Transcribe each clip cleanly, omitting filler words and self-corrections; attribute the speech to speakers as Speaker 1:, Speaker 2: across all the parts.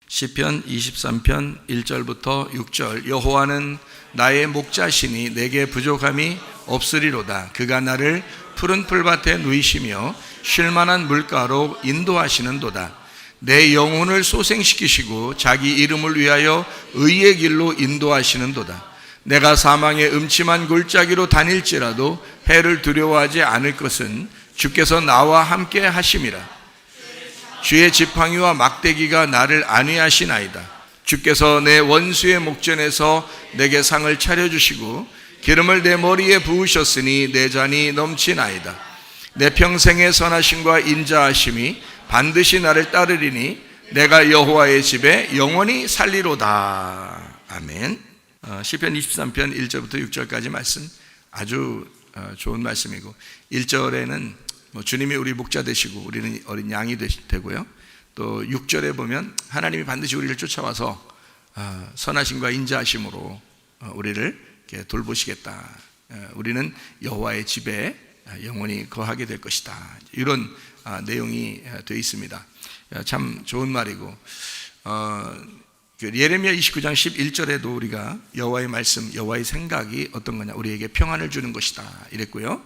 Speaker 1: 시편 23편 1절부터 6절. 여호와는 나의 목자시니 내게 부족함이 없으리로다. 그가 나를 푸른 풀밭에 누이시며 쉴만한 물가로 인도하시는도다. 내 영혼을 소생시키시고 자기 이름을 위하여 의의 길로 인도하시는도다. 내가 사망의 음침한 골짜기로 다닐지라도 해를 두려워하지 않을 것은 주께서 나와 함께 하심이라. 주의 지팡이와 막대기가 나를 안위하시나이다. 주께서 내 원수의 목전에서 내게 상을 차려주시고 기름을 내 머리에 부으셨으니 내 잔이 넘치나이다. 내 평생의 선하심과 인자하심이 반드시 나를 따르리니 내가 여호와의 집에 영원히 살리로다. 아멘. 시편 23편 1절부터 6절까지 말씀 아주 좋은 말씀이고, 1절에는 주님이 우리 목자 되시고 우리는 어린 양이 되고요, 또 6절에 보면 하나님이 반드시 우리를 쫓아와서 선하심과 인자하심으로 우리를 이렇게 돌보시겠다. 우리는 여호와의 집에 영원히 거하게 될 것이다. 이런 내용이 되어 있습니다. 참 좋은 말이고, 예레미야 29장 11절에도 우리가 여호와의 말씀, 여호와의 생각이 어떤 거냐, 우리에게 평안을 주는 것이다 이랬고요.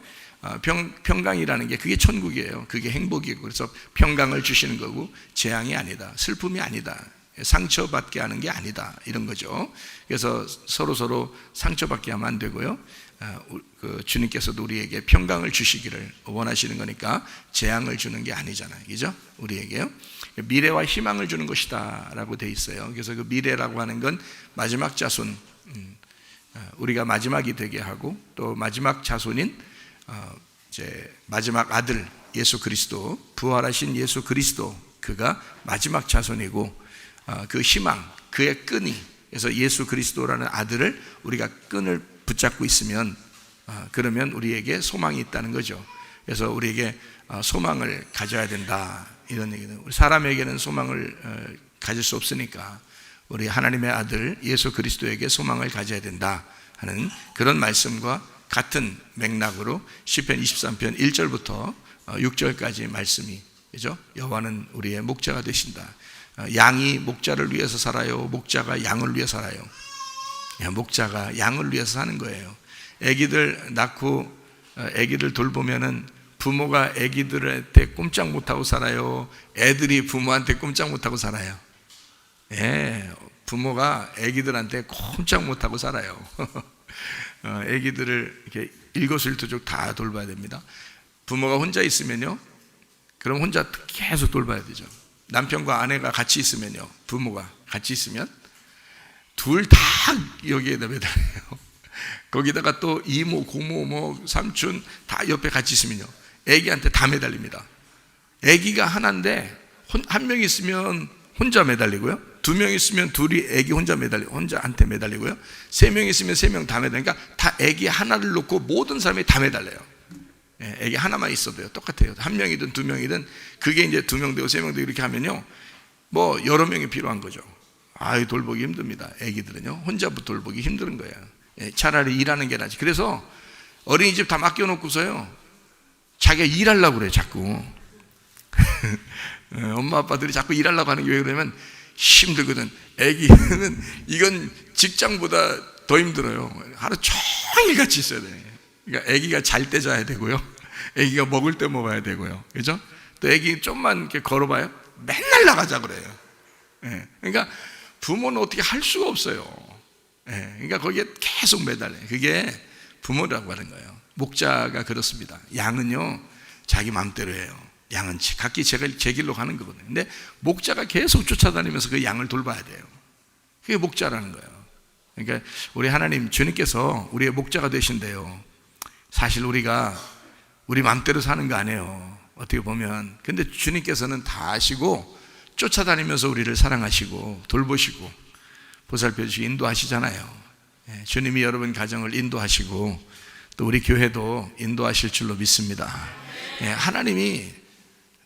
Speaker 1: 평강이라는 게 그게 천국이에요. 그게 행복이고, 그래서 평강을 주시는 거고 재앙이 아니다, 슬픔이 아니다, 상처받게 하는 게 아니다, 이런 거죠. 그래서 서로 상처받게 하면 안 되고요, 주님께서도 우리에게 평강을 주시기를 원하시는 거니까 재앙을 주는 게 아니잖아요, 그죠? 우리에게요, 미래와 희망을 주는 것이다 라고 돼 있어요. 그래서 그 미래라고 하는 건 마지막 자손, 우리가 마지막이 되게 하고, 또 마지막 자손인 이제 마지막 아들 예수 그리스도, 부활하신 예수 그리스도, 그가 마지막 자손이고, 그 희망, 그의 끈이, 그래서 예수 그리스도라는 아들을 우리가 끈을 붙잡고 있으면 그러면 우리에게 소망이 있다는 거죠. 그래서 우리에게 소망을 가져야 된다, 이런 얘기는, 우리 사람에게는 소망을 가질 수 없으니까 우리 하나님의 아들 예수 그리스도에게 소망을 가져야 된다 하는 그런 말씀과 같은 맥락으로 시편 23편 1절부터 6절까지 말씀이, 그죠? 여호와는 우리의 목자가 되신다. 양이 목자를 위해서 살아요? 목자가 양을 위해 살아요? 목자가 양을 위해서 사는 거예요. 아기들 낳고 아기들 돌보면은 부모가 아기들한테 꼼짝 못하고 살아요? 애들이 부모한테 꼼짝 못하고 살아요? 부모가 아기들한테 꼼짝 못하고 살아요. 아기들을 이렇게 일거수일투족 다 돌봐야 됩니다. 부모가 혼자 있으면요, 그럼 혼자 계속 돌봐야 되죠. 남편과 아내가 같이 있으면요, 부모가 같이 있으면 둘 다 여기에다 매달려요. 거기다가 또 이모, 고모, 삼촌 다 옆에 같이 있으면요, 아기한테 다 매달립니다. 아기가 하나인데 한 명 있으면 혼자 매달리고요, 두 명 있으면 둘이 아기 혼자한테 매달리고요, 세 명 있으면 세 명 다 매달리니까 다 아기 하나를 놓고 모든 사람이 다 매달려요. 아기 하나만 있어도요, 똑같아요. 한 명이든 두 명이든, 그게 이제 두 명 되고 세 명 되고 이렇게 하면요, 뭐 여러 명이 필요한 거죠. 돌보기 힘듭니다. 아기들은요, 혼자 돌보기 힘든 거예요. 차라리 일하는 게 낫지. 그래서 어린이집 다 맡겨놓고서요, 자기가 일하려고 그래요, 자꾸. 엄마 아빠들이 자꾸 일하려고 하는 게 왜 그러냐면 힘들거든. 아기는 이건 직장보다 더 힘들어요. 하루 종일 같이 있어야 돼. 그러니까 아기가 잘 때 자야 되고요, 아기가 먹을 때 먹어야 되고요, 그죠? 또 아기 좀만 이렇게 걸어봐요, 맨날 나가자 그래요. 그러니까 부모는 어떻게 할 수가 없어요. 그러니까 거기에 계속 매달려요. 그게 부모라고 하는 거예요. 목자가 그렇습니다. 양은요, 자기 마음대로 해요. 양은 각기 제 길로 가는 거거든요. 근데 목자가 계속 쫓아다니면서 그 양을 돌봐야 돼요. 그게 목자라는 거예요. 그러니까 우리 하나님 주님께서 우리의 목자가 되신대요. 사실 우리가 우리 마음대로 사는 거 아니에요, 어떻게 보면. 근데 주님께서는 다 아시고 쫓아다니면서 우리를 사랑하시고 돌보시고 보살펴 주시고 인도하시잖아요. 주님이 여러분 가정을 인도하시고 또 우리 교회도 인도하실 줄로 믿습니다. 하나님이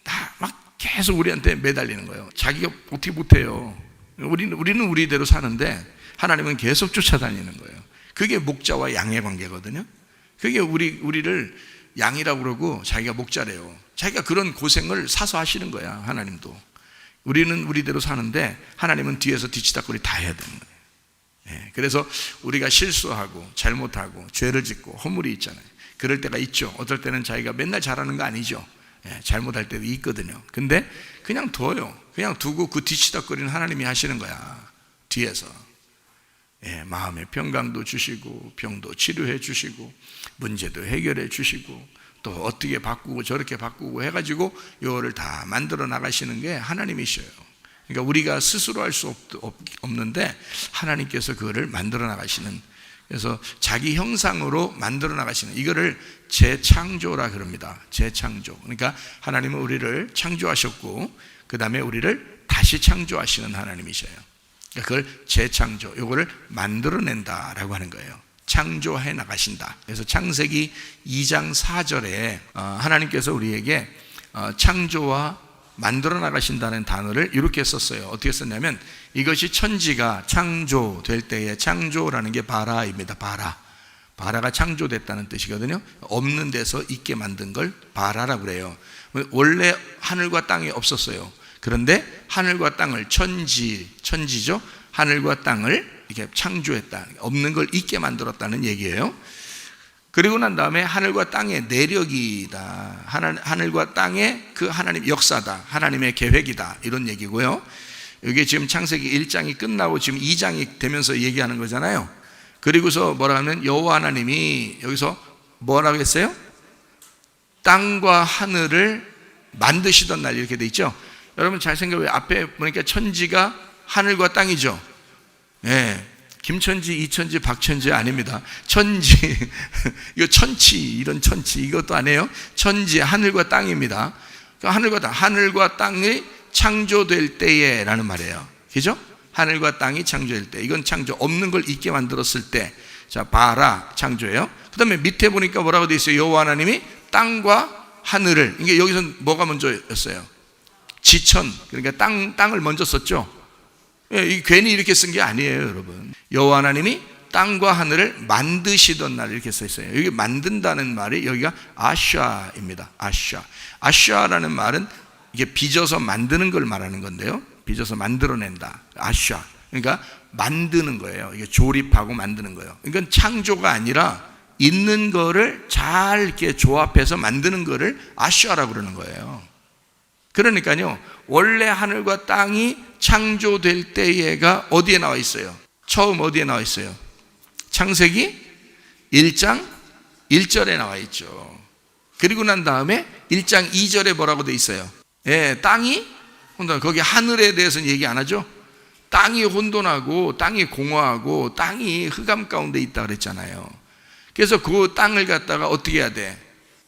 Speaker 1: 다 막 계속 우리한테 매달리는 거예요. 자기가 어떻게 못해요. 우리는 우리대로 사는데 하나님은 계속 쫓아다니는 거예요. 그게 목자와 양의 관계거든요. 그게 우리를 양이라고 그러고 자기가 목자래요. 자기가 그런 고생을 사서 하시는 거야, 하나님도. 우리는 우리대로 사는데 하나님은 뒤에서 뒤치다꺼리 다 해야 되는 거예요. 그래서 우리가 실수하고 잘못하고 죄를 짓고 허물이 있잖아요. 그럴 때가 있죠. 어떨 때는 자기가 맨날 잘하는 거 아니죠. 잘못할 때도 있거든요. 근데 그냥 둬요. 그냥 두고 그 뒤치다꺼리는 하나님이 하시는 거야. 뒤에서 마음의 평강도 주시고 병도 치료해 주시고 문제도 해결해 주시고 또 어떻게 바꾸고 저렇게 바꾸고 해가지고 이거를 다 만들어 나가시는 게 하나님이셔요. 그러니까 우리가 스스로 할 수 없는데 하나님께서 그거를 만들어 나가시는, 그래서 자기 형상으로 만들어 나가시는, 이거를 재창조라 그럽니다. 재창조. 그러니까 하나님은 우리를 창조하셨고 그 다음에 우리를 다시 창조하시는 하나님이셔요. 그걸 재창조, 이거를 만들어낸다라고 하는 거예요. 창조해 나가신다. 그래서 창세기 2장 4절에 하나님께서 우리에게 창조와 만들어 나가신다는 단어를 이렇게 썼어요. 어떻게 썼냐면 이것이 천지가 창조될 때의 창조라는 게 바라입니다. 바라가 창조됐다는 뜻이거든요. 없는 데서 있게 만든 걸 바라라고 그래요. 원래 하늘과 땅이 없었어요. 그런데 하늘과 땅을 천지죠. 하늘과 땅을 이렇게 창조했다. 없는 걸 있게 만들었다는 얘기예요. 그리고 난 다음에 하늘과 땅의 내력이다. 하늘과 땅의 그 하나님 역사다. 하나님의 계획이다. 이런 얘기고요. 이게 지금 창세기 1장이 끝나고 지금 2장이 되면서 얘기하는 거잖아요. 그리고서 뭐라 하면 여호와 하나님이 여기서 뭐라고 했어요? 땅과 하늘을 만드시던 날 이렇게 돼 있죠. 여러분 잘 생각해요. 앞에 보니까 천지가 하늘과 땅이죠. 김천지, 이천지, 박천지 아닙니다. 천지, 이거 천치, 이런 천치, 이것도 아니에요. 천지, 하늘과 땅입니다. 그러니까 하늘과 땅이 창조될 때에 라는 말이에요. 그죠? 하늘과 땅이 창조될 때. 이건 창조, 없는 걸 있게 만들었을 때. 자, 바라, 창조예요. 그 다음에 밑에 보니까 뭐라고 되어 있어요? 여호와 하나님이 땅과 하늘을, 이게 여기서 뭐가 먼저였어요? 지천, 그러니까 땅을 먼저 썼죠. 괜히 이렇게 쓴 게 아니에요, 여러분. 여호와 하나님이 땅과 하늘을 만드시던 날 이렇게 써 있어요. 여기 만든다는 말이 여기가 아샤입니다. 아샤라는 말은 이게 빚어서 만드는 걸 말하는 건데요. 빚어서 만들어낸다. 아샤. 그러니까 만드는 거예요. 이게 조립하고 만드는 거예요. 그러니까 창조가 아니라 있는 거를 잘 이렇게 조합해서 만드는 거를 아샤라고 그러는 거예요. 그러니까요, 원래 하늘과 땅이 창조될 때가 어디에 나와 있어요? 처음 어디에 나와 있어요? 창세기 1장 1절에 나와 있죠. 그리고 난 다음에 1장 2절에 뭐라고 돼 있어요? 땅이 혼돈, 거기 하늘에 대해서는 얘기 안 하죠? 땅이 혼돈하고 땅이 공허하고 땅이 흑암 가운데 있다 그랬잖아요. 그래서 그 땅을 갖다가 어떻게 해야 돼?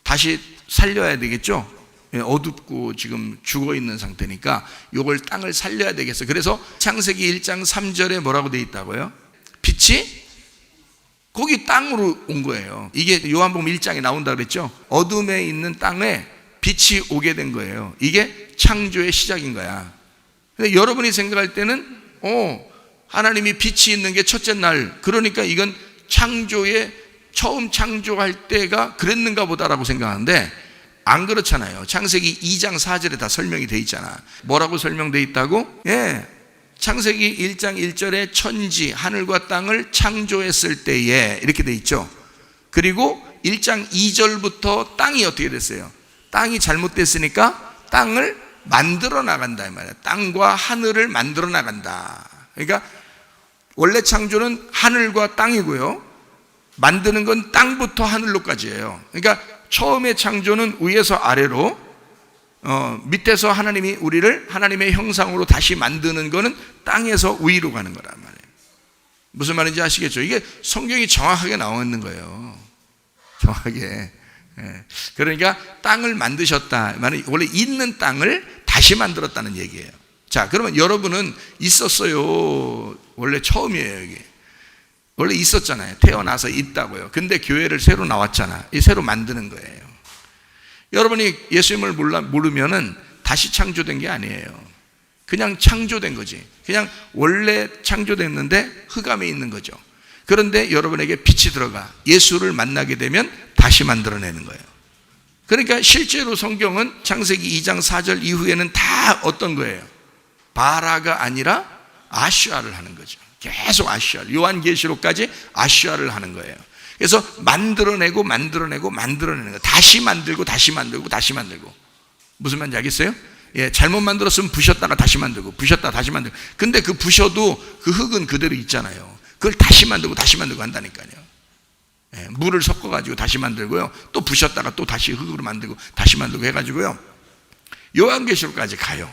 Speaker 1: 다시 살려야 되겠죠? 어둡고 지금 죽어있는 상태니까 이걸 땅을 살려야 되겠어. 그래서 창세기 1장 3절에 뭐라고 돼 있다고요? 빛이 거기 땅으로 온 거예요. 이게 요한복음 1장에 나온다 그랬죠. 어둠에 있는 땅에 빛이 오게 된 거예요. 이게 창조의 시작인 거야. 근데 여러분이 생각할 때는 하나님이 빛이 있는 게 첫째 날, 그러니까 이건 창조의 처음 창조할 때가 그랬는가 보다라고 생각하는데 안 그렇잖아요. 창세기 2장 4절에 다 설명이 돼 있잖아. 뭐라고 설명돼 있다고? 창세기 1장 1절에 천지, 하늘과 땅을 창조했을 때에 이렇게 돼 있죠. 그리고 1장 2절부터 땅이 어떻게 됐어요? 땅이 잘못됐으니까 땅을 만들어 나간다 이 말이야. 땅과 하늘을 만들어 나간다. 그러니까 원래 창조는 하늘과 땅이고요, 만드는 건 땅부터 하늘로까지예요. 그러니까 처음의 창조는 위에서 아래로, 밑에서 하나님이 우리를 하나님의 형상으로 다시 만드는 거는 땅에서 위로 가는 거란 말이에요. 무슨 말인지 아시겠죠? 이게 성경이 정확하게 나와 있는 거예요. 정확하게. 그러니까 땅을 만드셨다. 원래 있는 땅을 다시 만들었다는 얘기예요. 자, 그러면 여러분은 있었어요. 원래 처음이에요, 이게. 원래 있었잖아요. 태어나서 있다고요. 근데 교회를 새로 나왔잖아. 이 새로 만드는 거예요. 여러분이 예수님을 모르면은 다시 창조된 게 아니에요. 그냥 창조된 거지. 그냥 원래 창조됐는데 흑암에 있는 거죠. 그런데 여러분에게 빛이 들어가 예수를 만나게 되면 다시 만들어내는 거예요. 그러니까 실제로 성경은 창세기 2장 4절 이후에는 다 어떤 거예요? 바라가 아니라 아슈아를 하는 거죠. 계속 아슈아, 요한계시록까지 아슈아를 하는 거예요. 그래서 만들어내고 만들어내는 거예요. 다시 만들고 다시 만들고 다시 만들고. 무슨 말인지 알겠어요? 예, 잘못 만들었으면 부셨다가 다시 만들고 부셨다가 다시 만들고. 근데 그 부셔도 그 흙은 그대로 있잖아요. 그걸 다시 만들고 한다니까요. 예, 물을 섞어가지고 다시 만들고요, 또 부셨다가 또 다시 흙으로 만들고 다시 만들고 해가지고요, 요한계시록까지 가요.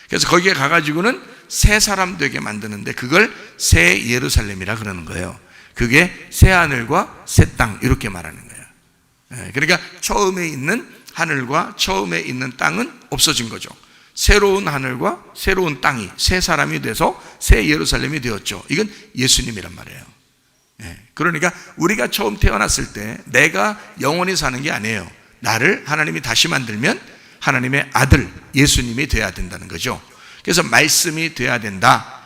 Speaker 1: 그래서 거기에 가가지고는 새 사람 되게 만드는데 그걸 새 예루살렘이라 그러는 거예요. 그게 새 하늘과 새 땅 이렇게 말하는 거예요. 예, 그러니까 처음에 있는 하늘과 처음에 있는 땅은 없어진 거죠. 새로운 하늘과 새로운 땅이 새 사람이 돼서 새 예루살렘이 되었죠. 이건 예수님이란 말이에요. 예, 그러니까 우리가 처음 태어났을 때 내가 영원히 사는 게 아니에요. 나를 하나님이 다시 만들면 하나님의 아들 예수님이 돼야 된다는 거죠. 그래서 말씀이 돼야 된다.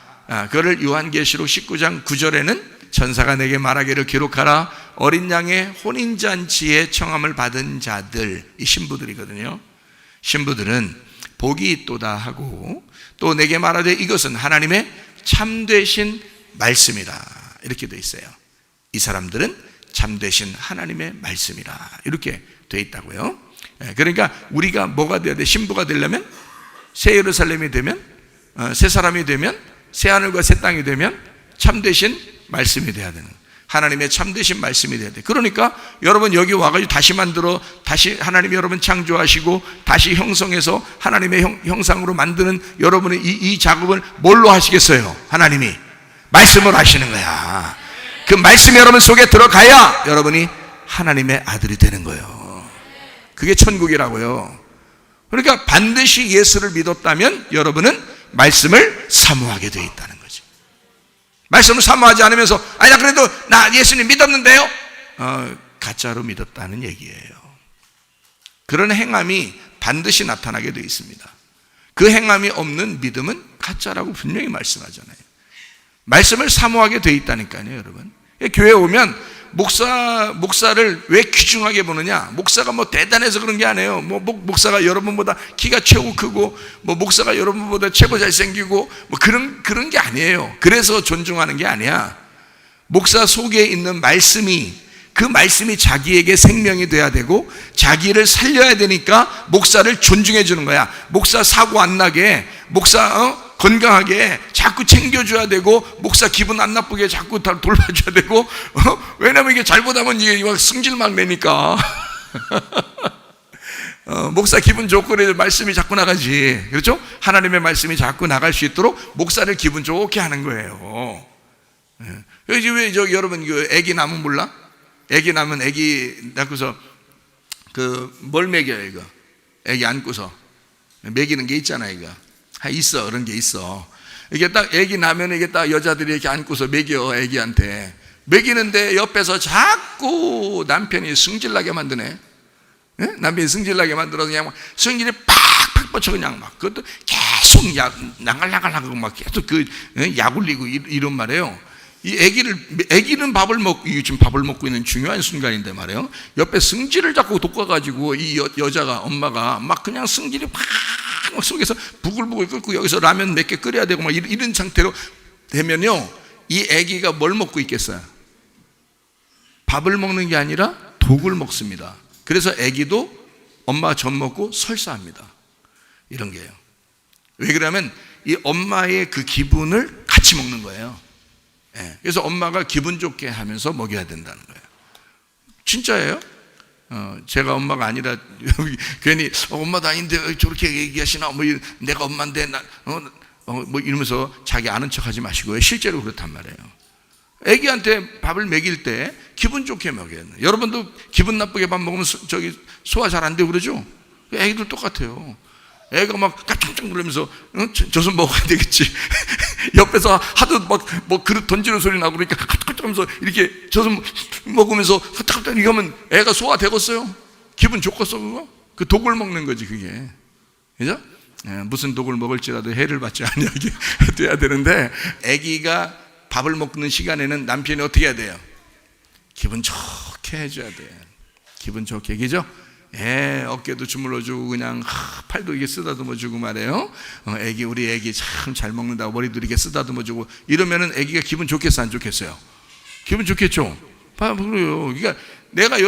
Speaker 1: 그거를 요한계시록 19장 9절에는 천사가 내게 말하기를 기록하라. 어린 양의 혼인잔치에 청함을 받은 자들, 이 신부들이거든요. 신부들은 복이 있도다 하고, 또 내게 말하되 이것은 하나님의 참되신 말씀이다, 이렇게 돼 있어요. 이 사람들은 참되신 하나님의 말씀이라 이렇게 돼 있다고요. 그러니까 우리가 뭐가 돼야 돼? 신부가 되려면, 새 예루살렘이 되면, 새 사람이 되면, 새 하늘과 새 땅이 되면 참되신 말씀이 돼야 되는, 하나님의 참되신 말씀이 돼야 돼. 그러니까 여러분 여기 와가지고 다시 만들어, 다시 하나님이 여러분 창조하시고 다시 형성해서 하나님의 형상으로 만드는 여러분의 이 작업을 뭘로 하시겠어요? 하나님이 말씀을 하시는 거야. 그 말씀이 여러분 속에 들어가야 여러분이 하나님의 아들이 되는 거예요. 그게 천국이라고요. 그러니까 반드시 예수를 믿었다면 여러분은 말씀을 사모하게 되어 있다는 거죠. 말씀을 사모하지 않으면서 아니 나 그래도 나 예수님 믿었는데요, 가짜로 믿었다는 얘기예요. 그런 행함이 반드시 나타나게 되어 있습니다. 그 행함이 없는 믿음은 가짜라고 분명히 말씀하잖아요. 말씀을 사모하게 되어 있다니까요, 여러분. 교회 오면 목사를 왜 귀중하게 보느냐? 목사가 뭐 대단해서 그런 게 아니에요. 뭐 목사가 여러분보다 키가 최고 크고, 뭐 목사가 여러분보다 최고 잘생기고, 뭐 그런 게 아니에요. 그래서 존중하는 게 아니야. 목사 속에 있는 말씀이, 그 말씀이 자기에게 생명이 돼야 되고 자기를 살려야 되니까 목사를 존중해 주는 거야. 목사 사고 안 나게, 목사 건강하게 자꾸 챙겨줘야 되고, 목사 기분 안 나쁘게 자꾸 돌봐줘야 되고, 왜냐면 이게 잘못하면 이게 막 승질만 내니까. 목사 기분 좋고 그래 말씀이 자꾸 나가지. 그렇죠? 하나님의 말씀이 자꾸 나갈 수 있도록 목사를 기분 좋게 하는 거예요. 왜 여러분 애기 낳으면 몰라? 애기 낳으면 애기 낳고서 뭘 먹여요 이거? 애기 안고서 먹이는 게 있잖아 이거. 있어, 그런 게 있어. 이게 딱 애기 나면 이게 딱 여자들이 이렇게 안고서 먹여, 애기한테 먹이는데 옆에서 자꾸 남편이 승질나게 만드네. 예? 남편이 승질나게 만들어서 그냥 막 승질이 팍팍 뻗쳐 그냥 막 그것도 계속 나갈나갈하고 막 계속 약 올리고 이런 말이에요. 이 애기는 지금 밥을 먹고 있는 중요한 순간인데 말이에요. 옆에 승질을 자꾸 돋궈가지고 이 여자가, 엄마가 막 그냥 승질이 팍 속에서 부글부글 끓고 여기서 라면 몇 개 끓여야 되고 막 이런 상태로 되면요, 이 애기가 뭘 먹고 있겠어요? 밥을 먹는 게 아니라 독을 먹습니다. 그래서 애기도 엄마가 젖 먹고 설사합니다. 이런 게요. 왜 그러냐면 이 엄마의 그 기분을 같이 먹는 거예요. 예, 그래서 엄마가 기분 좋게 하면서 먹여야 된다는 거예요. 진짜예요. 제가 엄마가 아니라 괜히 엄마도 아닌데 저렇게 얘기하시나, 뭐 내가 엄마인데 뭐 이러면서 자기 아는 척하지 마시고요. 실제로 그렇단 말이에요. 애기한테 밥을 먹일 때 기분 좋게 먹여요. 여러분도 기분 나쁘게 밥 먹으면 소화 잘 안 되고 그러죠? 애기들 똑같아요. 애가 막 깜짝 놀라면서 저좀 먹어야 되겠지. 옆에서 하도 막 뭐 그릇 던지는 소리 나고 그러니까 깜짝하면서 이렇게 저좀 먹으면서 깜짝 이렇게 하면 애가 소화되겠어요? 기분 좋겠어 그거? 그 독을 먹는 거지 그게. 그죠? 무슨 독을 먹을지라도 해를 받지 아니하게 돼야 되는데, 애기가 밥을 먹는 시간에는 남편이 어떻게 해야 돼요? 기분 좋게 해줘야 돼. 기분 좋게, 그죠? 어깨도 주물러주고 그냥 팔도 이게 쓰다듬어주고 말이에요. 우리 애기 참 잘 먹는다고 머리도 이렇게 쓰다듬어주고 이러면은 애기가 기분 좋겠어 안 좋겠어요? 기분 좋겠죠. 그래요. 그러니까 내가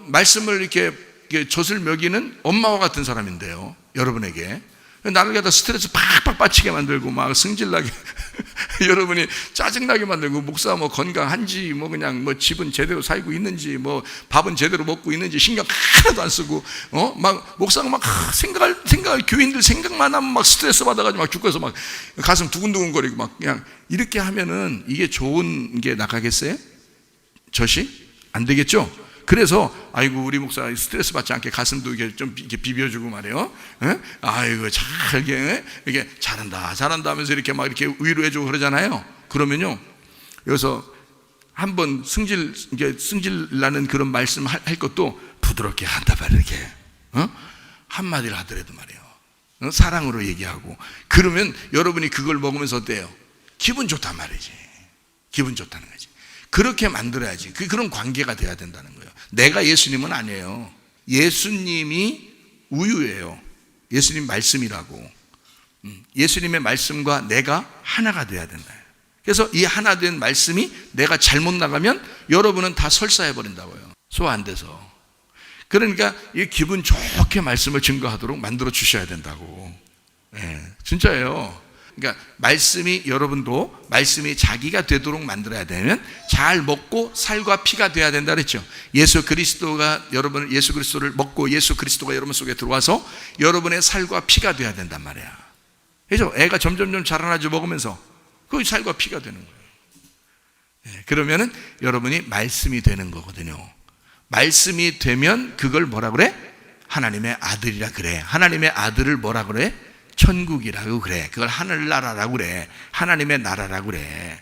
Speaker 1: 말씀을 이렇게 젖을 먹이는 엄마와 같은 사람인데요, 여러분에게 나를 갖다 스트레스 팍팍 빠치게 만들고 막 승질나게 여러분이 짜증나게 만들고, 목사 뭐 건강한지 뭐 그냥 뭐 집은 제대로 살고 있는지 뭐 밥은 제대로 먹고 있는지 신경 하나도 안 쓰고 막 목사가 막 생각할 교인들 생각만 하면 막 스트레스 받아가지고 막 죽어서 막 가슴 두근두근거리고 막 그냥 이렇게 하면은 이게 좋은 게 나가겠어요? 젖이? 안 되겠죠? 그래서 아이고 우리 목사 스트레스 받지 않게 가슴도 이렇게 좀 이렇게 비벼주고 말이에요. 아이고 잘 이게 잘한다 하면서 이렇게 막 이렇게 위로해주고 그러잖아요. 그러면요, 여기서 한번 승질 나는 그런 말씀 할 것도 부드럽게 한다 말이야. 이렇게 한마디를 하더라도 말이에요, 사랑으로 얘기하고 그러면 여러분이 그걸 먹으면서 어때요? 기분 좋단 말이지. 기분 좋다는 거지. 그렇게 만들어야지. 그런 관계가 돼야 된다는 거예요. 내가 예수님은 아니에요. 예수님이 우유예요. 예수님 말씀이라고. 예수님의 말씀과 내가 하나가 돼야 된다. 그래서 이 하나 된 말씀이 내가 잘못 나가면 여러분은 다 설사해버린다고요. 소화 안 돼서. 그러니까 이 기분 좋게 말씀을 증거하도록 만들어 주셔야 된다고. 진짜예요. 그러니까 말씀이, 여러분도 말씀이 자기가 되도록 만들어야 되면 잘 먹고 살과 피가 돼야 된다 그랬죠. 예수 그리스도를 먹고 예수 그리스도가 여러분 속에 들어와서 여러분의 살과 피가 돼야 된단 말이야. 그래서 애가 점점 자라나죠. 먹으면서 그 살과 피가 되는 거예요. 그러면은 여러분이 말씀이 되는 거거든요. 말씀이 되면 그걸 뭐라 그래? 하나님의 아들이라 그래. 하나님의 아들을 뭐라 그래? 천국이라고 그래. 그걸 하늘나라라고 그래. 하나님의 나라라고 그래.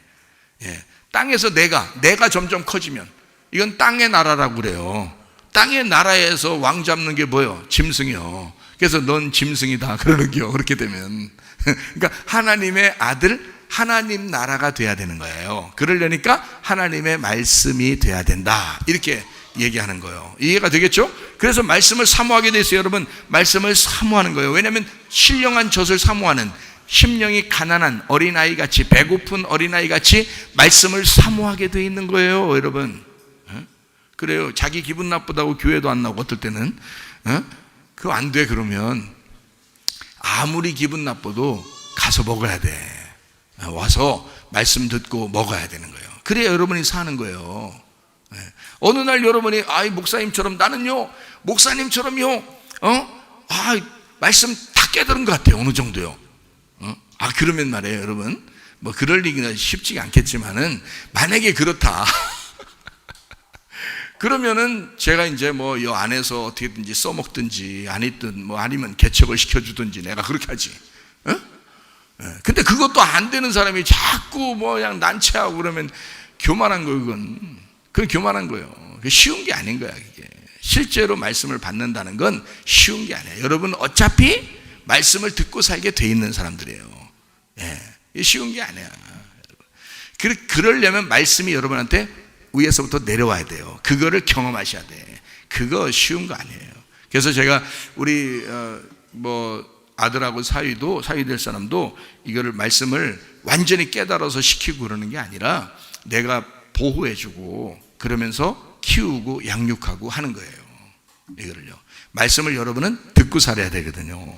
Speaker 1: 땅에서 내가 점점 커지면 이건 땅의 나라라고 그래요. 땅의 나라에서 왕 잡는 게 뭐예요? 짐승이요. 그래서 넌 짐승이다 그러는겨. 그렇게 되면 그러니까 하나님의 아들, 하나님 나라가 돼야 되는 거예요. 그러려니까 하나님의 말씀이 돼야 된다, 이렇게 얘기하는 거예요. 이해가 되겠죠? 그래서 말씀을 사모하게 돼 있어요. 여러분, 말씀을 사모하는 거예요. 왜냐하면 신령한 젖을 사모하는, 심령이 가난한 어린아이같이, 배고픈 어린아이같이 말씀을 사모하게 돼 있는 거예요. 여러분, 그래요. 자기 기분 나쁘다고 교회도 안 나오고, 어떨 때는 그거 안 돼. 그러면 아무리 기분 나빠도 가서 먹어야 돼. 와서 말씀 듣고 먹어야 되는 거예요. 그래야 여러분이 사는 거예요. 어느 날 여러분이 목사님처럼, 나는요 목사님처럼요 말씀 다 깨달은 것 같아요. 어느 정도요. 그러면 말이에요, 여러분, 뭐 그럴 리가 쉽지가 않겠지만은 만약에 그렇다 그러면은 제가 이제 뭐 이 안에서 어떻게든지 써먹든지 아니면 개척을 시켜주든지 내가 그렇게 하지. 근데 그것도 안 되는 사람이 자꾸 뭐 그냥 난처하고 그러면 교만한 거, 그건 교만한 거예요. 쉬운 게 아닌 거야. 그게 실제로 말씀을 받는다는 건 쉬운 게 아니에요. 여러분 어차피 말씀을 듣고 살게 돼 있는 사람들이에요. 쉬운 게 아니야. 그러려면 말씀이 여러분한테 위에서부터 내려와야 돼요. 그거를 경험하셔야 돼. 그거 쉬운 거 아니에요. 그래서 제가 우리 아들하고 사위 될 사람도 이거를 말씀을 완전히 깨달아서 시키고 그러는 게 아니라 내가 보호해주고 그러면서 키우고 양육하고 하는 거예요. 이거를요. 말씀을 여러분은 듣고 살아야 되거든요.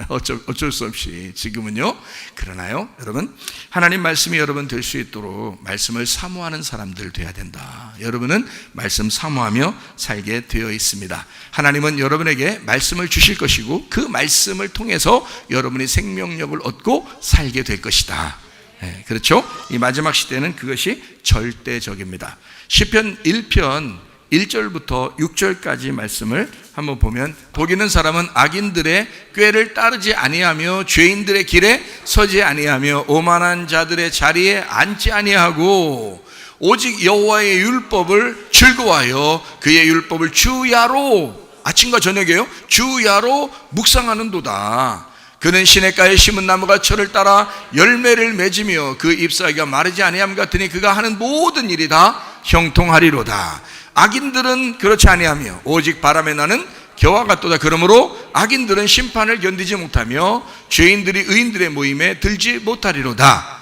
Speaker 1: 어쩔 수 없이 지금은요. 그러나요, 여러분, 하나님 말씀이 여러분 될 수 있도록 말씀을 사모하는 사람들 돼야 된다. 여러분은 말씀 사모하며 살게 되어 있습니다. 하나님은 여러분에게 말씀을 주실 것이고 그 말씀을 통해서 여러분이 생명력을 얻고 살게 될 것이다. 그렇죠? 이 마지막 시대는 그것이 절대적입니다. 시편 1편 1절부터 6절까지 말씀을 한번 보면, 복 있는 사람은 악인들의 꾀를 따르지 아니하며 죄인들의 길에 서지 아니하며 오만한 자들의 자리에 앉지 아니하고 오직 여호와의 율법을 즐거워하여 그의 율법을 주야로, 아침과 저녁에요, 주야로 묵상하는도다. 그는 시냇가에 심은 나무가 철을 따라 열매를 맺으며 그 잎사귀가 마르지 아니함 같으니 그가 하는 모든 일이 다 형통하리로다. 악인들은 그렇지 아니하며 오직 바람에 나는 겨와 같도다. 그러므로 악인들은 심판을 견디지 못하며 죄인들이 의인들의 모임에 들지 못하리로다.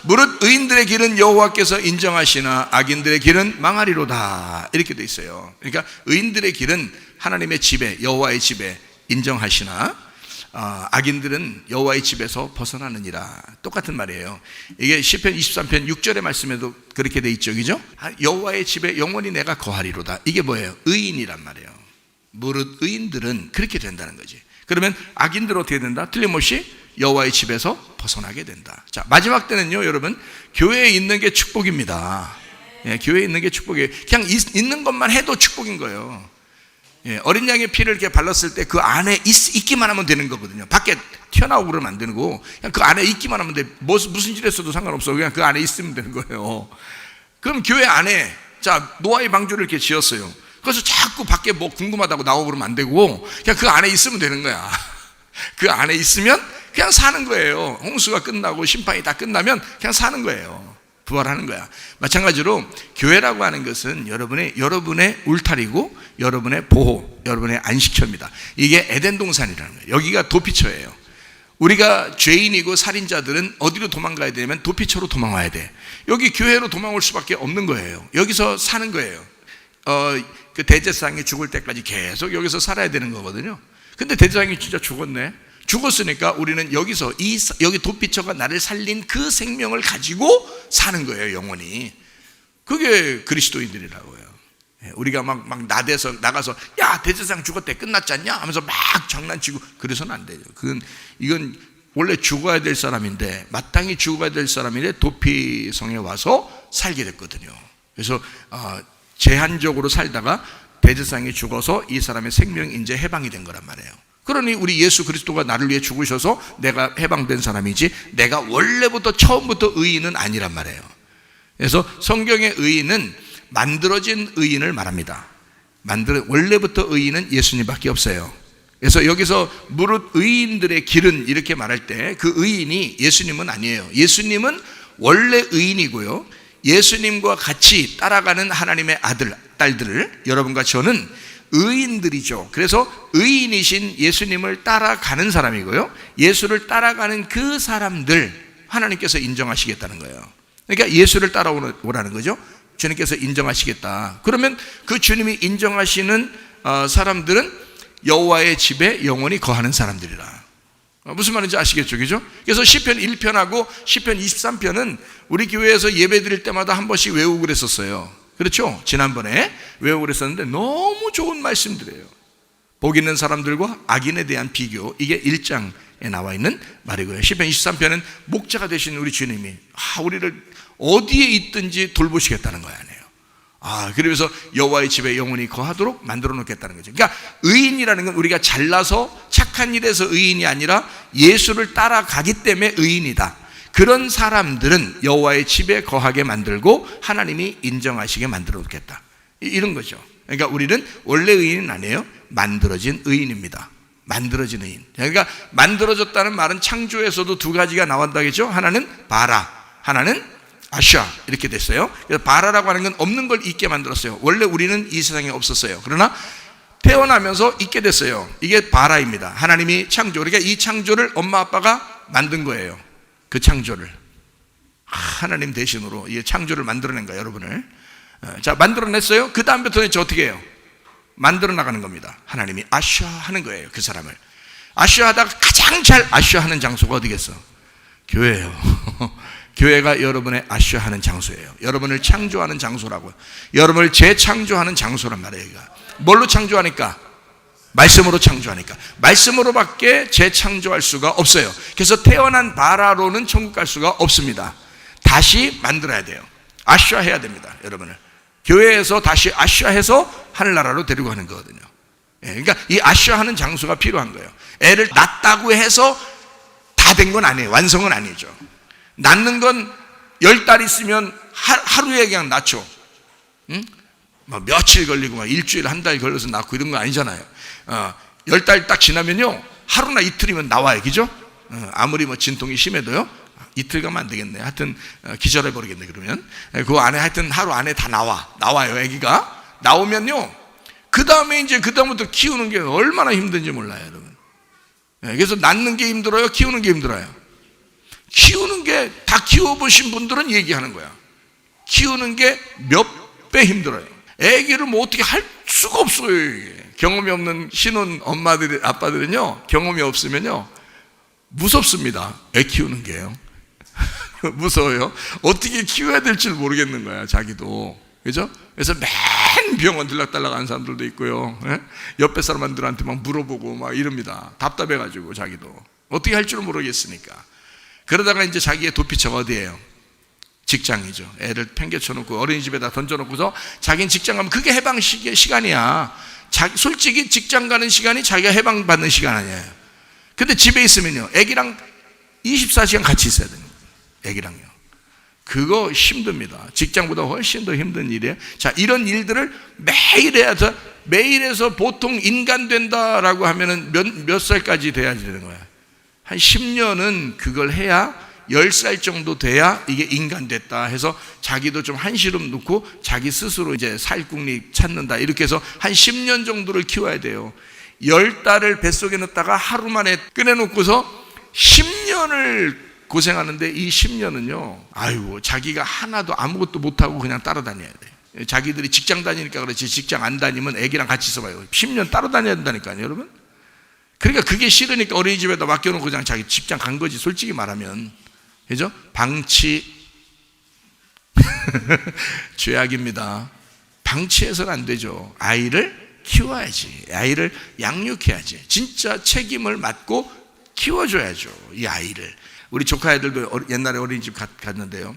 Speaker 1: 무릇 의인들의 길은 여호와께서 인정하시나 악인들의 길은 망하리로다. 이렇게 돼 있어요. 그러니까 의인들의 길은 하나님의 집에, 여호와의 집에 인정하시나 악인들은 여호와의 집에서 벗어나느니라. 똑같은 말이에요. 이게 시편 23편 6절의 말씀에도 그렇게 돼 있죠, 그죠? 여호와의 집에 영원히 내가 거하리로다. 이게 뭐예요? 의인이란 말이에요. 무릇 의인들은 그렇게 된다는 거지. 그러면 악인들은 어떻게 된다? 틀림없이 여호와의 집에서 벗어나게 된다. 자, 마지막 때는요, 여러분, 교회에 있는 게 축복입니다. 예, 교회에 있는 게 축복이에요. 그냥 있는 것만 해도 축복인 거예요. 예, 어린 양의 피를 이렇게 발랐을 때 그 안에 있기만 하면 되는 거거든요. 밖에 튀어나오고 그러면 안 되는 거고, 그냥 그 안에 있기만 하면 돼. 무슨 짓 했어도 상관없어. 그냥 그 안에 있으면 되는 거예요. 그럼 교회 안에, 자, 노아의 방주를 이렇게 지었어요. 그래서 자꾸 밖에 뭐 궁금하다고 나오고 그러면 안 되고, 그냥 그 안에 있으면 되는 거야. 그 안에 있으면 그냥 사는 거예요. 홍수가 끝나고 심판이 다 끝나면 그냥 사는 거예요. 부활하는 거야. 마찬가지로 교회라고 하는 것은 여러분의 울타리고 여러분의 보호, 여러분의 안식처입니다. 이게 에덴 동산이라는 거예요. 여기가 도피처예요. 우리가 죄인이고 살인자들은 어디로 도망가야 되냐면 도피처로 도망와야 돼. 여기 교회로 도망올 수밖에 없는 거예요. 여기서 사는 거예요. 그 대제사장이 죽을 때까지 계속 여기서 살아야 되는 거거든요. 근데 대제사장이 진짜 죽었네. 죽었으니까 우리는 여기서 여기 도피처가 나를 살린 그 생명을 가지고 사는 거예요, 영원히. 그게 그리스도인들이라고요. 우리가 막 나가서 야, 대제사장 죽었대, 끝났지 않냐 하면서 막 장난치고 그래서는 안 되죠. 이건 원래 죽어야 될 사람인데, 마땅히 죽어야 될 사람인데 도피성에 와서 살게 됐거든요. 그래서 제한적으로 살다가 대제사장이 죽어서 이 사람의 생명이 이제 해방이 된 거란 말이에요. 그러니 우리 예수 그리스도가 나를 위해 죽으셔서 내가 해방된 사람이지, 내가 원래부터 처음부터 의인은 아니란 말이에요. 그래서 성경의 의인은 만들어진 의인을 말합니다. 원래부터 의인은 예수님밖에 없어요. 그래서 여기서 무릇 의인들의 길은 이렇게 말할 때 그 의인이 예수님은 아니에요. 예수님은 원래 의인이고요, 예수님과 같이 따라가는 하나님의 아들, 딸들을, 여러분과 저는 의인들이죠. 그래서 의인이신 예수님을 따라가는 사람이고요, 예수를 따라가는 그 사람들 하나님께서 인정하시겠다는 거예요. 그러니까 예수를 따라오라는 거죠. 주님께서 인정하시겠다. 그러면 그 주님이 인정하시는 사람들은 여호와의 집에 영원히 거하는 사람들이라. 무슨 말인지 아시겠죠, 그죠? 그래서 시편 1편하고 시편 23편은 우리 교회에서 예배 드릴 때마다 한 번씩 외우고 그랬었어요. 그렇죠? 지난번에 외우고 그랬었는데 너무 좋은 말씀들이에요. 복 있는 사람들과 악인에 대한 비교, 이게 1장에 나와 있는 말이고요. 시편 23편은 목자가 되신 우리 주님이 우리를 어디에 있든지 돌보시겠다는 거 아니에요. 그러면서 여호와의 집에 영원히 거하도록 만들어 놓겠다는 거죠. 그러니까 의인이라는 건 우리가 잘나서 착한 일에서 의인이 아니라 예수를 따라가기 때문에 의인이다. 그런 사람들은 여호와의 집에 거하게 만들고 하나님이 인정하시게 만들어 놓겠다, 이런 거죠. 그러니까 우리는 원래 의인은 아니에요. 만들어진 의인입니다. 만들어진 의인. 그러니까 만들어졌다는 말은 창조에서도 두 가지가 나온다겠죠. 하나는 바라, 하나는 아샤, 이렇게 됐어요. 그래서 바라라고 하는 건 없는 걸 있게 만들었어요. 원래 우리는 이 세상에 없었어요. 그러나 태어나면서 있게 됐어요. 이게 바라입니다. 하나님이 창조, 그러니까 이 창조를 엄마 아빠가 만든 거예요. 그 창조를 하나님 대신으로 이 창조를 만들어낸 거예요, 여러분을. 자, 만들어냈어요. 그 다음부터는 어떻게 해요? 만들어 나가는 겁니다. 하나님이 아샤 하는 거예요, 그 사람을. 아샤 하다가 가장 잘 아샤 하는 장소가 어디겠어? 교회예요. 교회가 여러분의 아샤 하는 장소예요. 여러분을 창조하는 장소라고요. 여러분을 재창조하는 장소란 말이에요. 뭘로 창조하니까? 말씀으로 창조하니까. 말씀으로밖에 재창조할 수가 없어요. 그래서 태어난 바라로는 천국 갈 수가 없습니다. 다시 만들어야 돼요. 아샤 해야 됩니다, 여러분을. 교회에서 다시 아샤 해서 하늘나라로 데리고 가는 거거든요. 그러니까 이 아샤 하는 장소가 필요한 거예요. 애를 낳았다고 해서 다 된 건 아니에요. 완성은 아니죠. 낳는 건 10달 있으면 하루에 그냥 낳죠. 막 며칠 걸리고 막 일주일, 한 달 걸려서 낳고 이런 거 아니잖아요. 10달 딱 지나면요, 하루나 이틀이면 나와요, 그죠? 아무리 뭐 진통이 심해도요, 이틀 가면 안 되겠네. 하여튼 기절해 버리겠네. 그러면 그 안에 하여튼 하루 안에 다 나와요, 아기가. 나오면요, 그 다음부터 키우는 게 얼마나 힘든지 몰라요, 여러분. 그래서 낳는 게 힘들어요, 키우는 게 힘들어요? 키우는 게, 다 키워보신 분들은 얘기하는 거야. 키우는 게 몇 배 힘들어요. 애기를 뭐 어떻게 할 수가 없어요, 이게. 경험이 없는 신혼 엄마들, 아빠들은요, 경험이 없으면요, 무섭습니다. 애 키우는 게요. 무서워요. 어떻게 키워야 될 줄 모르겠는 거야, 자기도. 그죠? 그래서 맨 병원 들락달락 하는 사람들도 있고요. 옆에 사람들한테 막 물어보고 막 이럽니다. 답답해가지고 자기도. 어떻게 할 줄은 모르겠으니까. 그러다가 이제 자기의 도피처가 어디예요? 직장이죠. 애를 팽개쳐놓고 어린이집에다 던져놓고서 자기는 직장 가면 그게 해방 시간이야. 솔직히 직장 가는 시간이 자기가 해방받는 시간 아니에요. 근데 집에 있으면요, 애기랑 24시간 같이 있어야 됩니다. 애기랑요. 그거 힘듭니다. 직장보다 훨씬 더 힘든 일이에요. 자, 이런 일들을 매일 해야 돼. 매일 해서 보통 인간 된다라고 하면은 몇 살까지 돼야 되는 거야? 한 10년은 그걸 해야, 10살 정도 돼야 이게 인간 됐다 해서 자기도 좀 한시름 놓고 자기 스스로 이제 살궁리 찾는다, 이렇게 해서 한 10년 정도를 키워야 돼요. 10달을 뱃속에 넣었다가 하루 만에 꺼내놓고서 10년을 고생하는데, 이 10년은요, 아이고, 자기가 하나도 아무것도 못하고 그냥 따라다녀야 돼. 자기들이 직장 다니니까 그렇지, 직장 안 다니면 애기랑 같이 있어봐요. 10년 따로 다녀야 된다니까요, 여러분. 그러니까 그게 싫으니까 어린이집에다 맡겨놓고 그냥 자기 직장 간 거지, 솔직히 말하면. 그죠? 방치 죄악입니다. 방치해서는 안 되죠. 아이를 키워야지. 아이를 양육해야지. 진짜 책임을 맡고 키워줘야죠, 이 아이를. 우리 조카 애들도 옛날에 어린이집 갔는데요,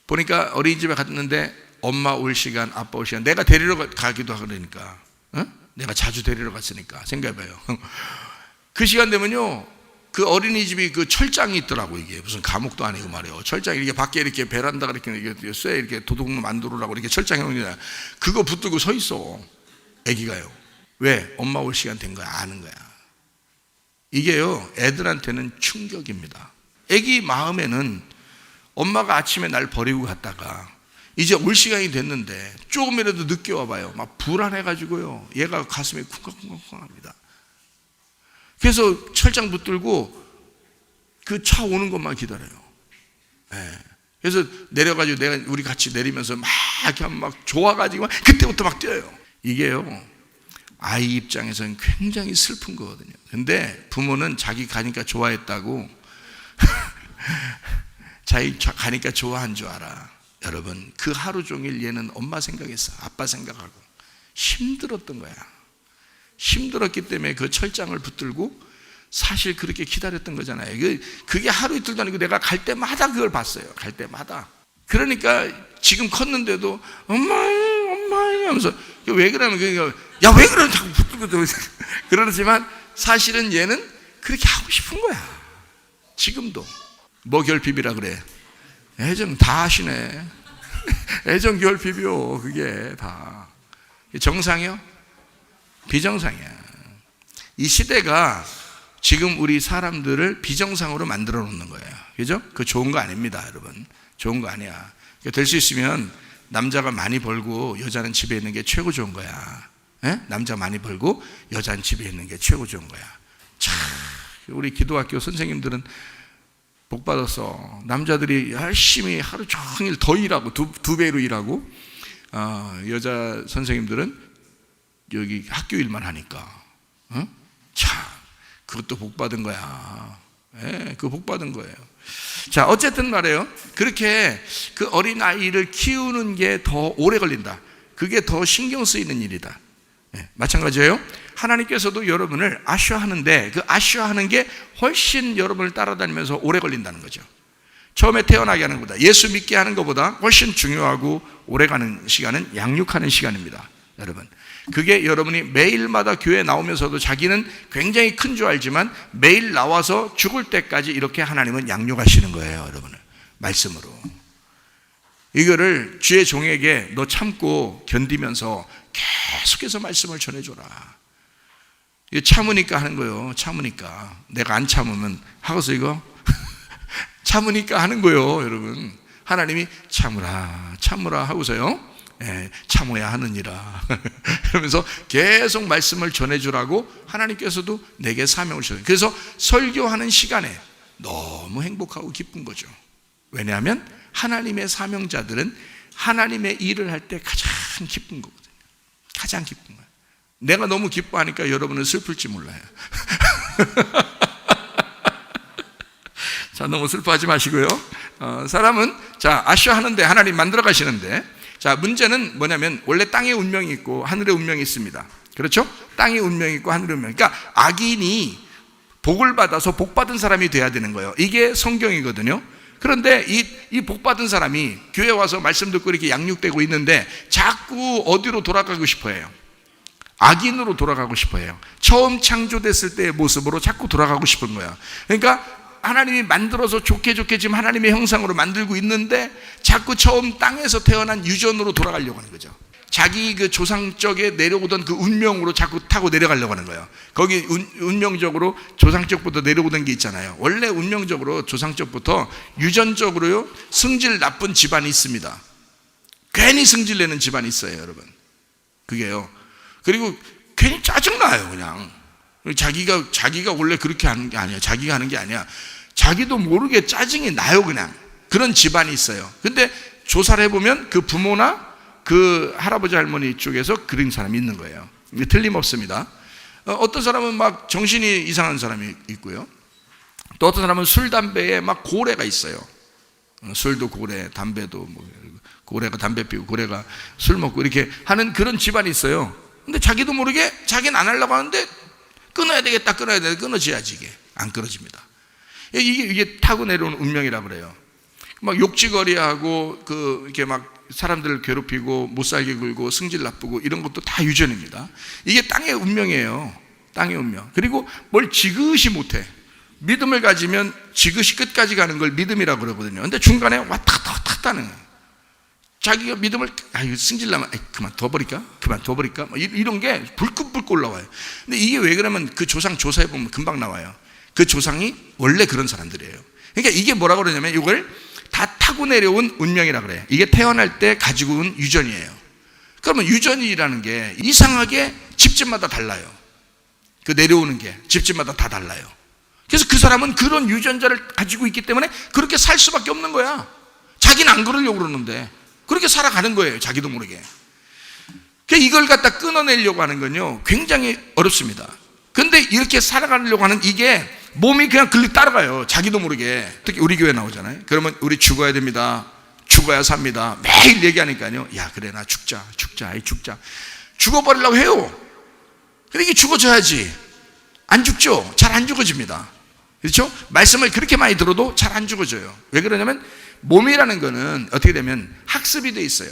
Speaker 1: 보니까 어린이집에 갔는데 엄마 올 시간, 아빠 올 시간, 내가 데리러 가기도 하고 그러니까, 내가 자주 데리러 갔으니까 생각해봐요. 그 시간 되면요, 그 어린이집이 그 철장이 있더라고. 이게 무슨 감옥도 아니고 말이에요. 철장이 이렇게 밖에 이렇게 베란다가 이렇게 쇠 이렇게 도둑놈 만들으라고 이렇게 철장 해놓는, 그거 붙들고 서 있어, 애기가요. 왜? 엄마 올 시간 된 거야, 아는 거야. 이게요, 애들한테는 충격입니다. 애기 마음에는 엄마가 아침에 날 버리고 갔다가 이제 올 시간이 됐는데 조금이라도 늦게 와봐요, 막 불안해가지고요, 얘가 가슴이 쿵쾅쿵쾅합니다. 그래서 철장 붙들고 그 차 오는 것만 기다려요. 그래서 내려가지고 우리 같이 내리면서 막 이렇게 하면 막 좋아가지고 그때부터 막 뛰어요. 이게요, 아이 입장에서는 굉장히 슬픈 거거든요. 근데 부모는 자기 가니까 좋아했다고 자기 가니까 좋아한 줄 알아. 여러분, 그 하루 종일 얘는 엄마 생각했어, 아빠 생각하고 힘들었던 거야. 힘들었기 때문에 그 철장을 붙들고 사실 그렇게 기다렸던 거잖아요. 그게 하루 이틀도 아니고 내가 갈 때마다 그걸 봤어요. 갈 때마다. 그러니까 지금 컸는데도 엄마 하면서, 왜 그러냐면, 야, 왜 그러냐 자꾸 붙들고 그러지만 사실은 얘는 그렇게 하고 싶은 거야. 지금도. 뭐 결핍이라 그래? 애정 다 하시네. 애정 결핍이요, 그게 다. 정상이요? 비정상이야. 이 시대가 지금 우리 사람들을 비정상으로 만들어 놓는 거예요. 그죠? 그거 좋은 거 아닙니다, 여러분. 좋은 거 아니야. 될 수 있으면 남자가 많이 벌고 여자는 집에 있는 게 최고 좋은 거야. 남자 많이 벌고 여자는 집에 있는 게 최고 좋은 거야. 참, 우리 기도학교 선생님들은 복 받았어. 남자들이 열심히 하루 종일 더 일하고 두 배로 일하고, 여자 선생님들은 여기 학교 일만 하니까, 참, 그것도 복 받은 거야. 그거 복 받은 거예요. 자, 어쨌든 말이에요. 그렇게 그 어린 아이를 키우는 게 더 오래 걸린다. 그게 더 신경 쓰이는 일이다. 마찬가지예요. 하나님께서도 여러분을 아쉬워하는데 그 아쉬워하는 게 훨씬 여러분을 따라다니면서 오래 걸린다는 거죠. 처음에 태어나게 하는 것보다, 예수 믿게 하는 것보다 훨씬 중요하고 오래가는 시간은 양육하는 시간입니다, 여러분. 그게 여러분이 매일마다 교회 나오면서도 자기는 굉장히 큰 줄 알지만 매일 나와서 죽을 때까지 이렇게 하나님은 양육하시는 거예요, 여러분을. 말씀으로. 이거를 주의 종에게 너 참고 견디면서 계속해서 말씀을 전해줘라. 이거 참으니까 하는 거예요. 참으니까. 내가 안 참으면 하고서 이거 참으니까 하는 거예요, 여러분. 하나님이 참으라 하고서요, 참아야 하느니라 그러면서 계속 말씀을 전해주라고 하나님께서도 내게 사명을 주셨어요. 그래서 설교하는 시간에 너무 행복하고 기쁜 거죠. 왜냐하면 하나님의 사명자들은 하나님의 일을 할 때 가장 기쁜 거거든요. 가장 기쁜 거예요. 내가 너무 기뻐하니까 여러분은 슬플지 몰라요. 자, 너무 슬퍼하지 마시고요. 사람은 아쉬워 하는데 하나님 만들어 가시는데, 자, 문제는 뭐냐면 원래 땅의 운명이 있고 하늘의 운명이 있습니다. 그렇죠? 땅의 운명이 있고 하늘의 운명. 그러니까 악인이 복을 받아서 복 받은 사람이 돼야 되는 거예요. 이게 성경이거든요. 그런데 이 복 받은 사람이 교회 와서 말씀 듣고 이렇게 양육되고 있는데 자꾸 어디로 돌아가고 싶어 해요? 악인으로 돌아가고 싶어 해요. 처음 창조됐을 때의 모습으로 자꾸 돌아가고 싶은 거야. 그러니까 하나님이 만들어서 좋게 지금 하나님의 형상으로 만들고 있는데 자꾸 처음 땅에서 태어난 유전으로 돌아가려고 하는 거죠. 자기 그 조상 쪽에 내려오던 그 운명으로 자꾸 타고 내려가려고 하는 거예요. 거기 운명적으로 조상 쪽부터 내려오던 게 있잖아요. 원래 운명적으로 조상 쪽부터 유전적으로요, 승질 나쁜 집안이 있습니다. 괜히 승질 내는 집안이 있어요, 여러분. 그게요. 그리고 괜히 짜증나요, 그냥. 자기가 원래 그렇게 하는 게 아니야. 자기가 하는 게 아니야. 자기도 모르게 짜증이 나요, 그냥. 그런 집안이 있어요. 근데 조사를 해보면 그 부모나 그 할아버지 할머니 쪽에서 그런 사람이 있는 거예요. 이게 틀림없습니다. 어떤 사람은 막 정신이 이상한 사람이 있고요. 또 어떤 사람은 술, 담배에 막 고래가 있어요. 술도 고래, 담배도 뭐, 고래가 담배 피우고 고래가 술 먹고 이렇게 하는 그런 집안이 있어요. 근데 자기도 모르게 자기는 안 하려고 하는데 끊어야 되겠다, 끊어져야지 이게. 안 끊어집니다. 이게 타고 내려온 운명이라고 그래요. 막 욕지거리하고 이렇게 막 사람들을 괴롭히고 못 살게 굴고 승질 나쁘고 이런 것도 다 유전입니다. 이게 땅의 운명이에요. 땅의 운명. 그리고 뭘 지그시 못해. 믿음을 가지면 지그시 끝까지 가는 걸 믿음이라고 그러거든요. 근데 중간에 왔다 갔다 하는 거예요. 자기가 믿음을 이거 승질나면 그만둬버릴까 뭐 이런 게 불끈 올라와요. 근데 이게 왜 그러면 그 조상 조사해 보면 금방 나와요. 그 조상이 원래 그런 사람들이에요. 그러니까 이게 뭐라고 그러냐면 이걸 다 타고 내려온 운명이라고 그래요. 이게 태어날 때 가지고 온 유전이에요. 그러면 유전이라는 게 이상하게 집집마다 달라요. 그 내려오는 게 집집마다 다 달라요. 그래서 그 사람은 그런 유전자를 가지고 있기 때문에 그렇게 살 수밖에 없는 거야. 자기는 안 그러려고 그러는데 그렇게 살아가는 거예요, 자기도 모르게. 그러니까 이걸 갖다 끊어내려고 하는 건요, 굉장히 어렵습니다. 근데 이렇게 살아가려고 하는 이게 몸이 그냥 따라가요, 자기도 모르게. 특히 우리 교회 나오잖아요. 그러면 우리 죽어야 됩니다. 죽어야 삽니다. 매일 얘기하니까요. 야, 그래, 나 죽자. 죽어버리려고 해요. 근데 이게 죽어져야지. 안 죽죠? 잘 안 죽어집니다. 그렇죠? 말씀을 그렇게 많이 들어도 잘 안 죽어져요. 왜 그러냐면 몸이라는 거는 어떻게 되면 학습이 돼 있어요.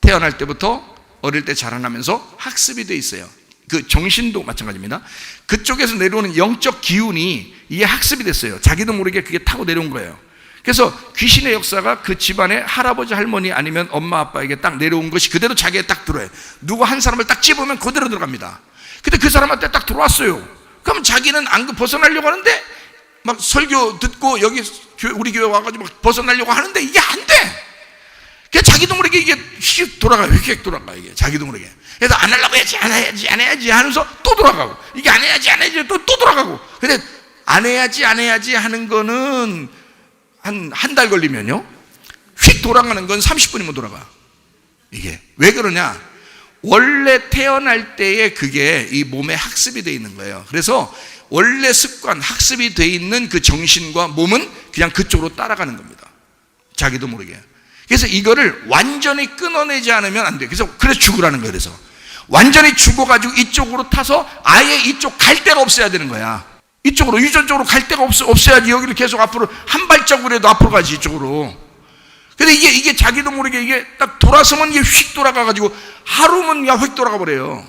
Speaker 1: 태어날 때부터 어릴 때 자라나면서 학습이 돼 있어요. 그 정신도 마찬가지입니다. 그쪽에서 내려오는 영적 기운이 이게 학습이 됐어요. 자기도 모르게 그게 타고 내려온 거예요. 그래서 귀신의 역사가 그 집안의 할아버지 할머니 아니면 엄마 아빠에게 딱 내려온 것이 그대로 자기에 딱 들어요. 누구 한 사람을 딱 집으면 그대로 들어갑니다. 근데 그 사람한테 딱 들어왔어요. 그럼 자기는 안 벗어나려고 하는데 막 설교 듣고 여기 우리 교회 와가지고 막 벗어나려고 하는데 이게 안 돼. 그냥 자기도 모르게 이게 휙 돌아가요. 휙 돌아가, 이게 자기도 모르게. 그래서 안 하려고 해야지, 안 해야지 하면서 또 돌아가고, 이게 안 해야지 또 돌아가고. 근데 안 해야지 하는 거는 한 달 걸리면요, 휙 돌아가는 건 30분이면 돌아가. 이게 왜 그러냐? 원래 태어날 때에 그게 이 몸에 학습이 돼 있는 거예요. 그래서 원래 습관, 학습이 돼 있는 그 정신과 몸은 그냥 그쪽으로 따라가는 겁니다. 자기도 모르게. 그래서 이거를 완전히 끊어내지 않으면 안 돼요. 그래서 죽으라는 거예요. 그래서 완전히 죽어가지고 이쪽으로 타서 아예 이쪽 갈 데가 없어야 되는 거야. 이쪽으로, 유전적으로 갈 데가 없어야지 여기를 계속 앞으로 한 발자국이라도 앞으로 가지, 이쪽으로. 근데 이게 자기도 모르게 이게 딱 돌아서면 이게 휙 돌아가가지고 하루면 그냥 휙 돌아가 버려요,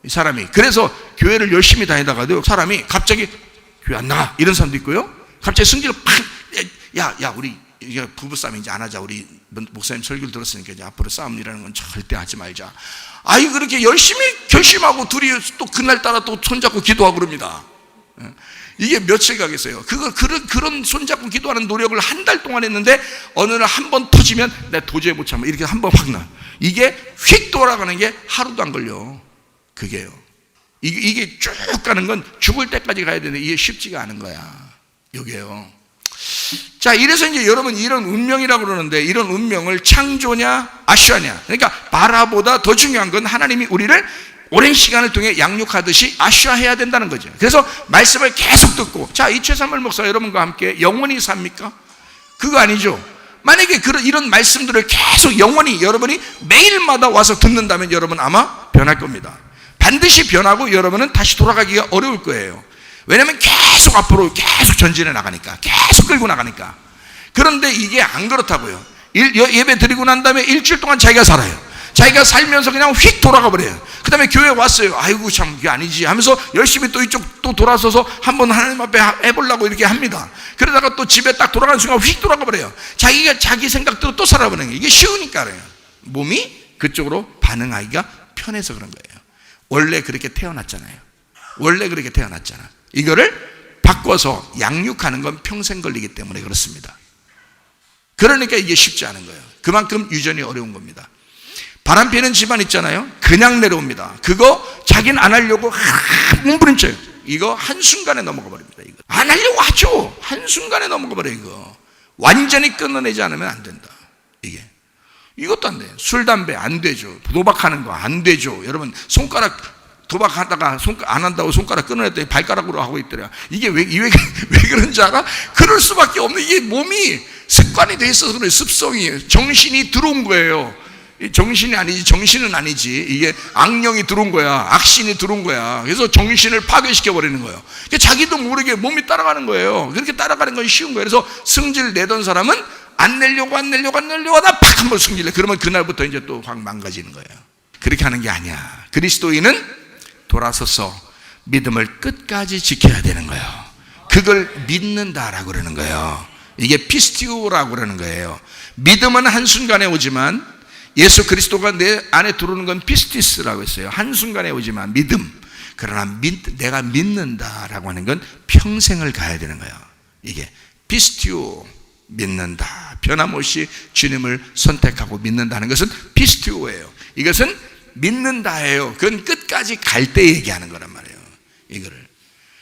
Speaker 1: 이 사람이. 그래서 교회를 열심히 다니다가도 사람이 갑자기 교회 안 나가, 이런 사람도 있고요. 갑자기 승질을 팍, 야, 우리 이게 부부싸움 이제 안 하자. 우리 목사님 설교를 들었으니까 이제 앞으로 싸움이라는 건 절대 하지 말자. 아이, 그렇게 열심히 결심하고 둘이 또 그날따라 또 손잡고 기도하고 그럽니다. 이게 며칠 가겠어요? 그런 손잡고 기도하는 노력을 한 달 동안 했는데 어느 날 한 번 터지면 내가 도저히 못 참아. 이렇게 한 번 확 나. 이게 휙 돌아가는 게 하루도 안 걸려. 그게요. 이게 쭉 가는 건 죽을 때까지 가야 되는데 이게 쉽지가 않은 거야. 이게요. 자, 이래서 이제 여러분 이런 운명이라고 그러는데 이런 운명을 창조냐 아슈아냐. 그러니까 바라보다 더 중요한 건 하나님이 우리를 오랜 시간을 통해 양육하듯이 아슈아해야 된다는 거죠. 그래서 말씀을 계속 듣고, 자, 이 최삼월 목사 여러분과 함께 영원히 삽니까? 그거 아니죠. 만약에 이런 말씀들을 계속 영원히 여러분이 매일마다 와서 듣는다면 여러분 아마 변할 겁니다. 반드시 변하고 여러분은 다시 돌아가기가 어려울 거예요. 왜냐하면 계속 앞으로 계속 전진해 나가니까, 계속 끌고 나가니까. 그런데 이게 안 그렇다고요. 예배 드리고 난 다음에 일주일 동안 자기가 살아요. 자기가 살면서 그냥 휙 돌아가 버려요. 그 다음에 교회 왔어요. 아이고 참 그게 아니지 하면서 열심히 또 이쪽 또 돌아서서 한번 하나님 앞에 해보려고 이렇게 합니다. 그러다가 또 집에 딱 돌아가는 순간 휙 돌아가 버려요. 자기가 자기 생각대로 또 살아버리는 거예요. 이게 쉬우니까 그래요. 몸이 그쪽으로 반응하기가 편해서 그런 거예요. 원래 그렇게 태어났잖아요. 원래 그렇게 태어났잖아. 이거를 바꿔서 양육하는 건 평생 걸리기 때문에 그렇습니다. 그러니까 이게 쉽지 않은 거예요. 그만큼 유전이 어려운 겁니다. 바람 피는 집안 있잖아요. 그냥 내려옵니다. 그거 자기는 안 하려고 몸부림쳐요. 이거 한순간에 넘어가 버립니다. 이거 안 하려고 하죠. 한순간에 넘어가 버려요. 이거 완전히 끊어내지 않으면 안 된다. 이것도 안 돼요. 술, 담배 안 되죠. 도박하는 거 안 되죠. 여러분 손가락 도박하다가 안 한다고 손가락 끊어냈더니 발가락으로 하고 있더래요. 이게 왜 그런지 알아? 그럴 수밖에 없는, 이게 몸이 습관이 돼 있어서 그래요. 습성이, 정신이 들어온 거예요. 정신이 아니지, 정신은 아니지. 이게 악령이 들어온 거야. 악신이 들어온 거야. 그래서 정신을 파괴시켜 버리는 거예요. 자기도 모르게 몸이 따라가는 거예요. 그렇게 따라가는 건 쉬운 거예요. 그래서 승질 내던 사람은 안 내려고 하다 팍 한번 승질 내. 그러면 그날부터 이제 또 확 망가지는 거예요. 그렇게 하는 게 아니야. 그리스도인은 돌아서서 믿음을 끝까지 지켜야 되는 거예요. 그걸 믿는다라고 그러는 거예요. 이게 피스티오라고 그러는 거예요. 믿음은 한순간에 오지만 예수 그리스도가 내 안에 들어오는 건 피스티스라고 했어요. 한순간에 오지만 믿음. 그러나 내가 믿는다라고 하는 건 평생을 가야 되는 거예요. 이게 피스티오, 믿는다. 변함없이 주님을 선택하고 믿는다는 것은 피스티오예요. 이것은 믿는다예요. 그건 끝까지 갈 때 얘기하는 거란 말이에요. 이거를.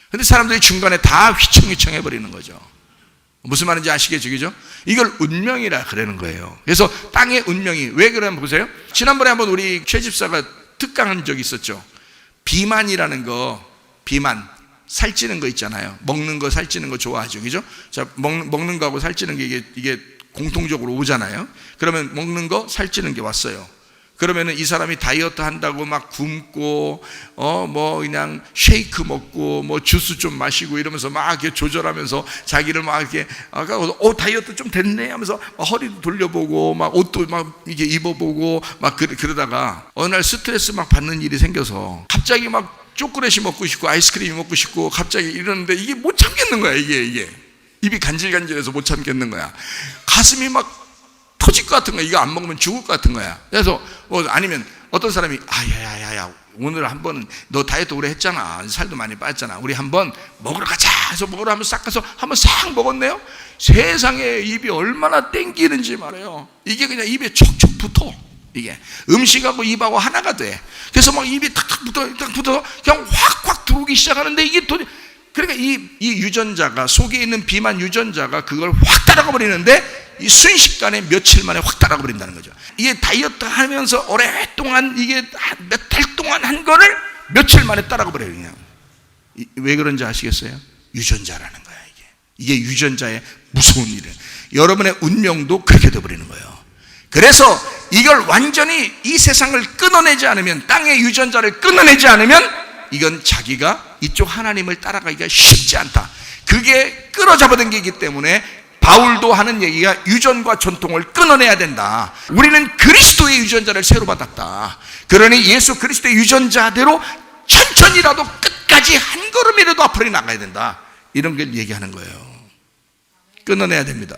Speaker 1: 근데 사람들이 중간에 다 휘청휘청 해버리는 거죠. 무슨 말인지 아시겠죠? 그죠? 이걸 운명이라 그러는 거예요. 그래서 땅의 운명이 왜 그러면 보세요. 지난번에 한번 우리 최 집사가 특강한 적이 있었죠. 비만이라는 거, 비만, 살찌는 거 있잖아요. 먹는 거, 살찌는 거 좋아하죠. 그죠? 자, 먹는 거하고 살찌는 게 이게 공통적으로 오잖아요. 그러면 먹는 거, 살찌는 게 왔어요. 그러면은 이 사람이 다이어트 한다고 막 굶고 뭐 그냥 쉐이크 먹고 뭐 주스 좀 마시고 이러면서 막 이렇게 조절하면서 자기를 막 이렇게 다이어트 좀 됐네 하면서 허리도 돌려보고 막 옷도 막 이게 입어보고 막 그러다가 어느 날 스트레스 막 받는 일이 생겨서 갑자기 막 초콜릿이 먹고 싶고 아이스크림이 먹고 싶고 갑자기 이러는데 이게 못 참겠는 거야. 이게 입이 간질간질해서 못 참겠는 거야. 가슴이 막 터질 것 같은 거야. 이거 안 먹으면 죽을 것 같은 거야. 그래서 아니면 어떤 사람이 야야야야 오늘 한번 너 다이어트 오래 했잖아. 살도 많이 빠졌잖아. 우리 한번 먹으러 가자 해서 먹으러 한번 싹 가서 한번 싹 먹었네요. 세상에 입이 얼마나 땡기는지 말이에요. 이게 그냥 입에 척척 붙어. 이게 음식하고 입하고 하나가 돼. 그래서 막 입이 탁탁 붙어서 그냥 확확 들어오기 시작하는데 이게 그러니까 이 유전자가 속에 있는 비만 유전자가 그걸 확 따라가 버리는데 이 순식간에 며칠 만에 확 따라가 버린다는 거죠. 이게 다이어트 하면서 오랫동안 이게 몇 달 동안 한 거를 며칠 만에 따라가 버려요. 그냥. 왜 그런지 아시겠어요? 유전자라는 거야. 이게 유전자의 무서운 일이에요. 여러분의 운명도 그렇게 되어버리는 거예요. 그래서 이걸 완전히 이 세상을 끊어내지 않으면, 땅의 유전자를 끊어내지 않으면 이건 자기가 이쪽 하나님을 따라가기가 쉽지 않다. 그게 끌어잡아당기기 때문에 바울도 하는 얘기가 유전과 전통을 끊어내야 된다. 우리는 그리스도의 유전자를 새로 받았다. 그러니 예수 그리스도의 유전자대로 천천히라도 끝까지 한 걸음이라도 앞으로 나가야 된다. 이런 걸 얘기하는 거예요. 끊어내야 됩니다.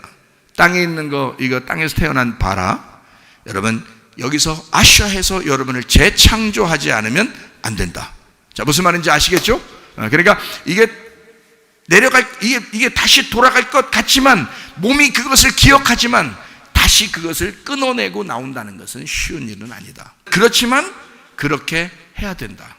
Speaker 1: 땅에 있는 거, 이거 땅에서 태어난 바라, 여러분 여기서 아슈아해서 여러분을 재창조하지 않으면 안 된다. 자, 무슨 말인지 아시겠죠? 그러니까 이게 이게 다시 돌아갈 것 같지만 몸이 그것을 기억하지만 다시 그것을 끊어내고 나온다는 것은 쉬운 일은 아니다. 그렇지만 그렇게 해야 된다.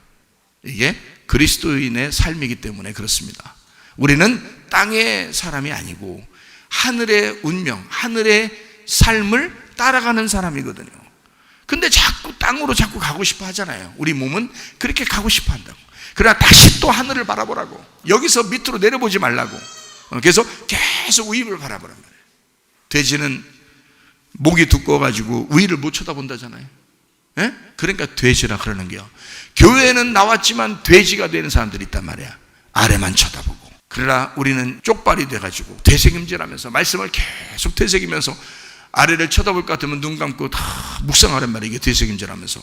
Speaker 1: 이게 그리스도인의 삶이기 때문에 그렇습니다. 우리는 땅의 사람이 아니고 하늘의 운명, 하늘의 삶을 따라가는 사람이거든요. 근데 자꾸 땅으로 자꾸 가고 싶어 하잖아요. 우리 몸은 그렇게 가고 싶어 한다고. 그러나 다시 또 하늘을 바라보라고. 여기서 밑으로 내려보지 말라고. 그래서 계속 위를 바라보란 말이에요. 돼지는 목이 두꺼워가지고 위를 못 쳐다본다잖아요. 예? 그러니까 돼지라 그러는 게요. 교회에는 나왔지만 돼지가 되는 사람들이 있단 말이야. 아래만 쳐다보고. 그러나 우리는 쪽발이 돼가지고 되새김질하면서 말씀을 계속 되새기면서 아래를 쳐다볼 것 같으면 눈 감고 다 묵상하란 말이에요. 이게 되새김질하면서.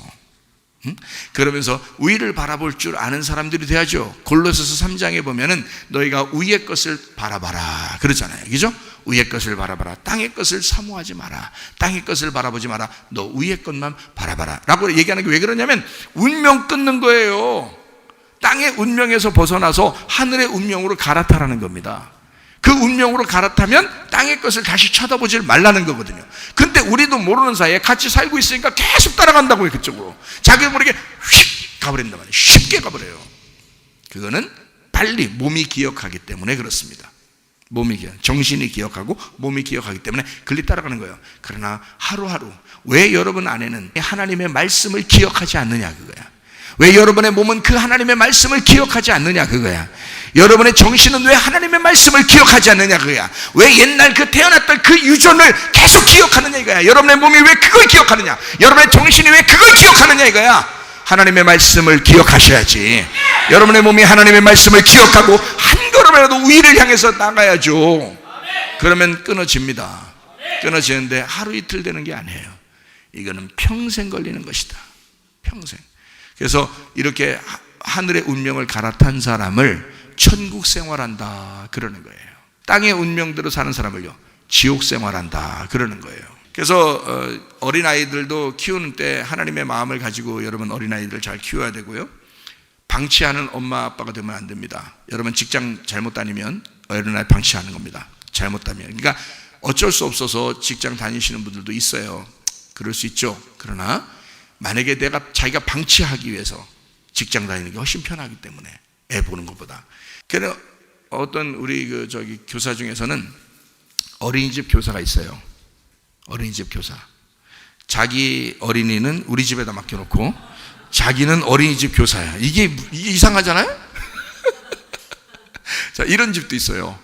Speaker 1: 그러면서 위를 바라볼 줄 아는 사람들이 돼야죠. 골로새서 3장에 보면은 너희가 위의 것을 바라봐라 그러잖아요. 그죠? 위의 것을 바라봐라. 땅의 것을 사모하지 마라. 땅의 것을 바라보지 마라. 너 위의 것만 바라봐라 라고 얘기하는 게 왜 그러냐면 운명 끊는 거예요. 땅의 운명에서 벗어나서 하늘의 운명으로 갈아타라는 겁니다. 그 운명으로 갈아타면 땅의 것을 다시 쳐다보지 말라는 거거든요. 근데 우리도 모르는 사이에 같이 살고 있으니까 계속 따라간다고요. 그쪽으로 자기 모르게 휙 가버린단 말이에요. 쉽게 가버려요. 그거는 빨리 몸이 기억하기 때문에 그렇습니다. 정신이 기억하고 몸이 기억하기 때문에 글리 따라가는 거예요. 그러나 하루하루 왜 여러분 안에는 하나님의 말씀을 기억하지 않느냐 그거야. 왜 여러분의 몸은 그 하나님의 말씀을 기억하지 않느냐 그거야. 여러분의 정신은 왜 하나님의 말씀을 기억하지 않느냐 그거야. 왜 옛날 그 태어났던 그 유전을 계속 기억하느냐 이거야. 여러분의 몸이 왜 그걸 기억하느냐, 여러분의 정신이 왜 그걸 기억하느냐 이거야. 하나님의 말씀을 기억하셔야지. 여러분의 몸이 하나님의 말씀을 기억하고 한 걸음이라도 위를 향해서 나가야죠. 그러면 끊어집니다. 끊어지는데 하루 이틀 되는 게 아니에요. 이거는 평생 걸리는 것이다. 평생. 그래서 이렇게 하늘의 운명을 갈아탄 사람을 천국 생활한다 그러는 거예요. 땅의 운명대로 사는 사람을요 지옥 생활한다 그러는 거예요. 그래서 어린아이들도 키우는 때 하나님의 마음을 가지고 여러분 어린아이들 잘 키워야 되고요. 방치하는 엄마 아빠가 되면 안 됩니다. 여러분 직장 잘못 다니면 어린아이 방치하는 겁니다. 잘못 다니면. 그러니까 어쩔 수 없어서 직장 다니시는 분들도 있어요. 그럴 수 있죠. 그러나 만약에 자기가 방치하기 위해서 직장 다니는 게 훨씬 편하기 때문에 애 보는 것보다. 그래서 어떤 우리 교사 중에서는 어린이집 교사가 있어요. 어린이집 교사. 자기 어린이는 우리 집에다 맡겨놓고 자기는 어린이집 교사야. 이게 이상하잖아요? 자, 이런 집도 있어요.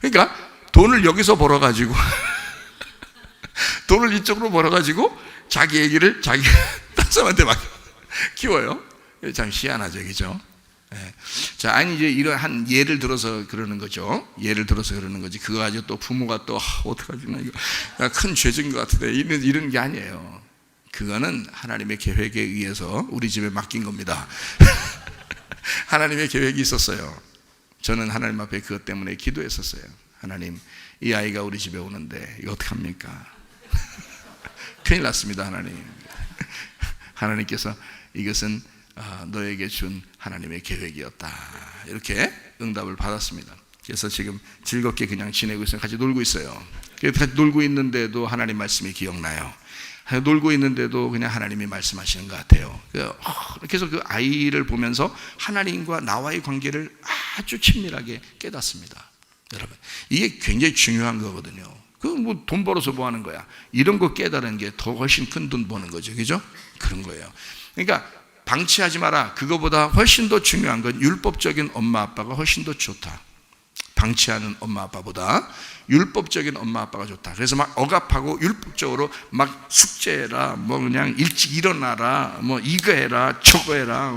Speaker 1: 그러니까 돈을 여기서 벌어가지고 돈을 이쪽으로 벌어가지고 자기 애기를 자기 딴 사람한테 막 키워요. 참 희한하죠, 그죠? 네. 자, 아니 이제 이런 예를 들어서 그러는 거죠. 예를 들어서 그러는 거지. 그거 가지고 또 부모가 또 어떡하지 나 이거 큰 죄진 것 같은데 이런 게 아니에요. 그거는 하나님의 계획에 의해서 우리 집에 맡긴 겁니다. 하나님의 계획이 있었어요. 저는 하나님 앞에 그것 때문에 기도했었어요. 하나님, 이 아이가 우리 집에 오는데 이거 어떡합니까? 큰일 났습니다. 하나님께서 이것은 너에게 준 하나님의 계획이었다 이렇게 응답을 받았습니다. 그래서 지금 즐겁게 그냥 지내고 있어요. 같이 놀고 있어요. 같이 놀고 있는데도 하나님 말씀이 기억나요. 놀고 있는데도 그냥 하나님이 말씀하시는 것 같아요. 그래서 그 아이를 보면서 하나님과 나와의 관계를 아주 친밀하게 깨닫습니다. 여러분, 이게 굉장히 중요한 거거든요. 뭐 돈 벌어서 뭐 하는 거야? 이런 거 깨달은 게 더 훨씬 큰 돈 버는 거죠. 그죠? 그런 거예요. 그러니까 방치하지 마라. 그거보다 훨씬 더 중요한 건 율법적인 엄마 아빠가 훨씬 더 좋다. 방치하는 엄마 아빠보다 율법적인 엄마 아빠가 좋다. 그래서 막 억압하고 율법적으로 막 숙제해라, 뭐 그냥 일찍 일어나라, 뭐 이거 해라, 저거 해라,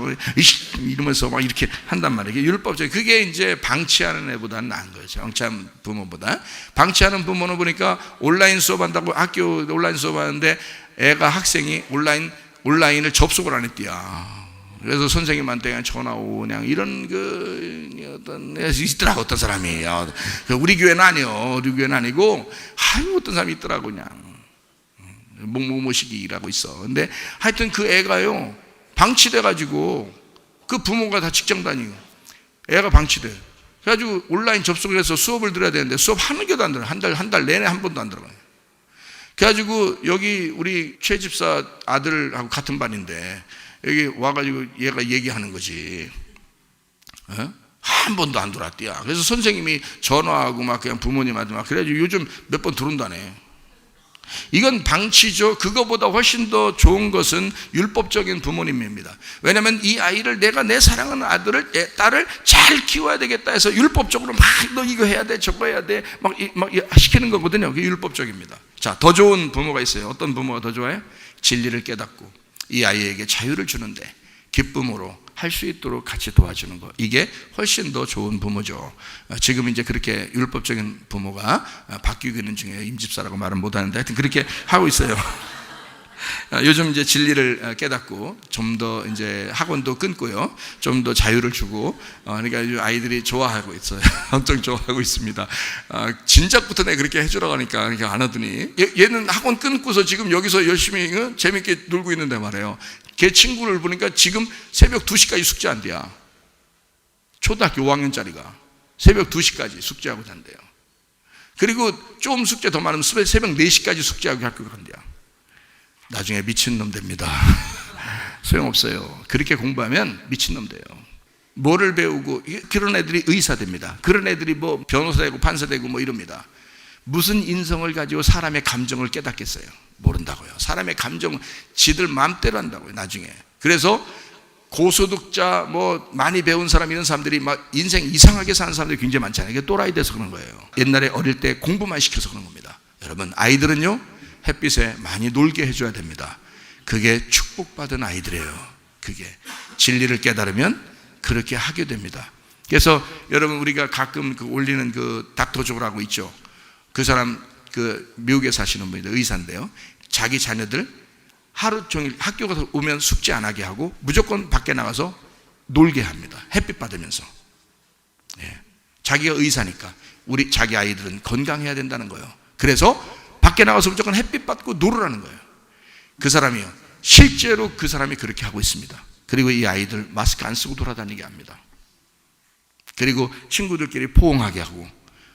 Speaker 1: 이러면서 막 이렇게 한단 말이에요. 율법적인. 그게 이제 방치하는 애보다는 나은 거죠. 방치하는 부모보다. 방치하는 부모는 보니까 온라인 수업한다고 학교 온라인 수업하는데 애가 학생이 온라인을 접속을 안 했대요. 그래서 선생님한테 그냥 전화 오고 그냥 이런 어떤 있더라고. 어떤 사람이 우리 교회는 아니요. 우리 교회는 아니고 어떤 사람이 있더라고. 그냥 목모시기 일하고 있어. 근데 하여튼 그 애가요 방치돼 가지고 그 부모가 다 직장 다니고 애가 방치돼. 그래가지고 온라인 접속을 해서 수업을 들어야 되는데 수업 한 개도 안 들어요. 한 달 내내 한 번도 안 들어가요. 그래가지고 여기 우리 최 집사 아들하고 같은 반인데 여기 와가지고 얘가 얘기하는 거지. 한 번도 안 들어왔대야. 그래서 선생님이 전화하고 막 그냥 부모님한테 막 그래가지고 요즘 몇 번 들어온다네. 이건 방치죠. 그거보다 훨씬 더 좋은 것은 율법적인 부모님입니다. 왜냐하면 이 아이를 내가 내 사랑하는 아들을, 내 딸을 잘 키워야 되겠다 해서 율법적으로 막 너 이거 해야 돼, 저거 해야 돼, 막 시키는 거거든요. 그게 율법적입니다. 자, 더 좋은 부모가 있어요. 어떤 부모가 더 좋아요? 진리를 깨닫고 이 아이에게 자유를 주는데 기쁨으로 할 수 있도록 같이 도와주는 거, 이게 훨씬 더 좋은 부모죠. 지금 이제 그렇게 율법적인 부모가 바뀌고 있는 중에 임집사라고 말은 못하는데 하여튼 그렇게 하고 있어요. 요즘 이제 진리를 깨닫고 좀 더 이제 학원도 끊고요, 좀 더 자유를 주고, 그러니까 아이들이 좋아하고 있어요. 엄청 좋아하고 있습니다. 진작부터 내가 그렇게 해주라고 하니까 그러니까 안 하더니 얘는 학원 끊고서 지금 여기서 열심히 재밌게 놀고 있는데 말이에요. 걔 친구를 보니까 지금 새벽 2시까지 숙제한대야. 초등학교 5학년짜리가 새벽 2시까지 숙제하고 잔대요. 그리고 좀 숙제 더 많으면 새벽 4시까지 숙제하고 학교 간대요. 나중에 미친놈 됩니다. 소용없어요. 그렇게 공부하면 미친놈 돼요. 뭐를 배우고, 그런 애들이 의사 됩니다. 그런 애들이 뭐 변호사 되고 판사 되고 뭐 이럽니다. 무슨 인성을 가지고 사람의 감정을 깨닫겠어요? 모른다고요. 사람의 감정 지들 마음대로 한다고요, 나중에. 그래서 고소득자, 뭐 많이 배운 사람, 이런 사람들이 막 인생 이상하게 사는 사람들이 굉장히 많잖아요. 이게 또라이 돼서 그런 거예요. 옛날에 어릴 때 공부만 시켜서 그런 겁니다. 여러분, 아이들은요, 햇빛에 많이 놀게 해줘야 됩니다. 그게 축복받은 아이들이에요. 그게 진리를 깨달으면 그렇게 하게 됩니다. 그래서 여러분, 우리가 가끔 올리는 그 닥터조라고 있죠. 그 사람 미국에 사시는 분인데 의사인데요. 자기 자녀들 하루 종일 학교 가서 오면 숙제 안 하게 하고 무조건 밖에 나가서 놀게 합니다. 햇빛 받으면서. 예. 자기가 의사니까 자기 아이들은 건강해야 된다는 거예요. 그래서 밖에 나가서 무조건 햇빛 받고 놀으라는 거예요. 그 사람이요, 실제로 그 사람이 그렇게 하고 있습니다. 그리고 이 아이들 마스크 안 쓰고 돌아다니게 합니다. 그리고 친구들끼리 포옹하게 하고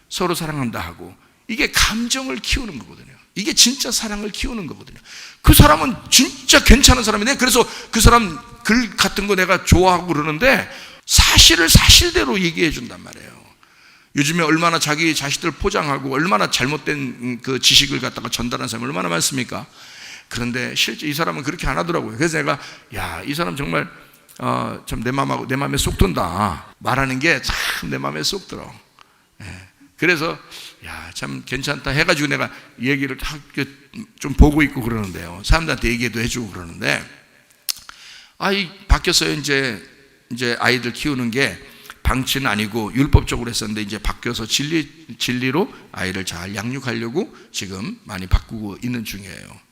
Speaker 1: 서로 사랑한다 하고, 이게 감정을 키우는 거거든요. 이게 진짜 사랑을 키우는 거거든요. 그 사람은 진짜 괜찮은 사람인데, 그래서 그 사람 글 같은 거 내가 좋아하고 그러는데 사실을 사실대로 얘기해 준단 말이에요. 요즘에 얼마나 자기 자식들 포장하고 얼마나 잘못된 그 지식을 갖다가 전달하는 사람이 얼마나 많습니까? 그런데 실제 이 사람은 그렇게 안 하더라고요. 그래서 내가, 야, 이 사람 정말 참 내 마음에 쏙 든다 말하는 게 참 내 마음에 쏙 들어. 예. 그래서 야, 참 괜찮다 해가지고 내가 얘기를 좀 보고 있고 그러는데요. 사람들한테 얘기도 해주고 그러는데, 바뀌었어요. 이제 아이들 키우는 게 방치는 아니고 율법적으로 했었는데 이제 바뀌어서 진리로 아이를 잘 양육하려고 지금 많이 바꾸고 있는 중이에요.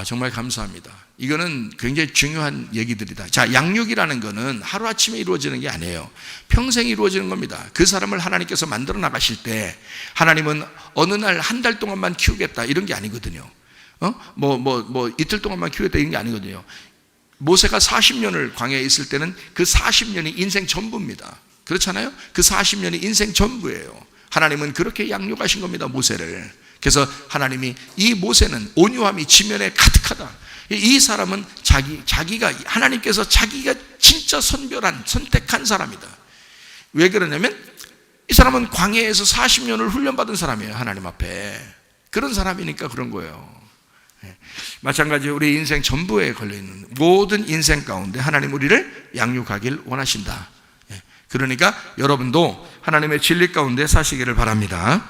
Speaker 1: 정말 감사합니다. 이거는 굉장히 중요한 얘기들이다. 자, 양육이라는 거는 하루아침에 이루어지는 게 아니에요. 평생 이루어지는 겁니다. 그 사람을 하나님께서 만들어 나가실 때 하나님은 어느 날 한 달 동안만 키우겠다 이런 게 아니거든요. 이틀 동안만 키우겠다 이런 게 아니거든요. 모세가 40년을 광야에 있을 때는 그 40년이 인생 전부입니다. 그렇잖아요? 그 40년이 인생 전부예요. 하나님은 그렇게 양육하신 겁니다, 모세를. 그래서 하나님이, 이 모세는 온유함이 지면에 가득하다. 이 사람은 자기가 하나님께서 자기가 진짜 선택한 사람이다. 왜 그러냐면 이 사람은 광야에서 40년을 훈련받은 사람이에요. 하나님 앞에. 그런 사람이니까 그런 거예요. 마찬가지로 우리 인생 전부에 걸려있는 모든 인생 가운데 하나님 우리를 양육하길 원하신다. 그러니까 여러분도 하나님의 진리 가운데 사시기를 바랍니다.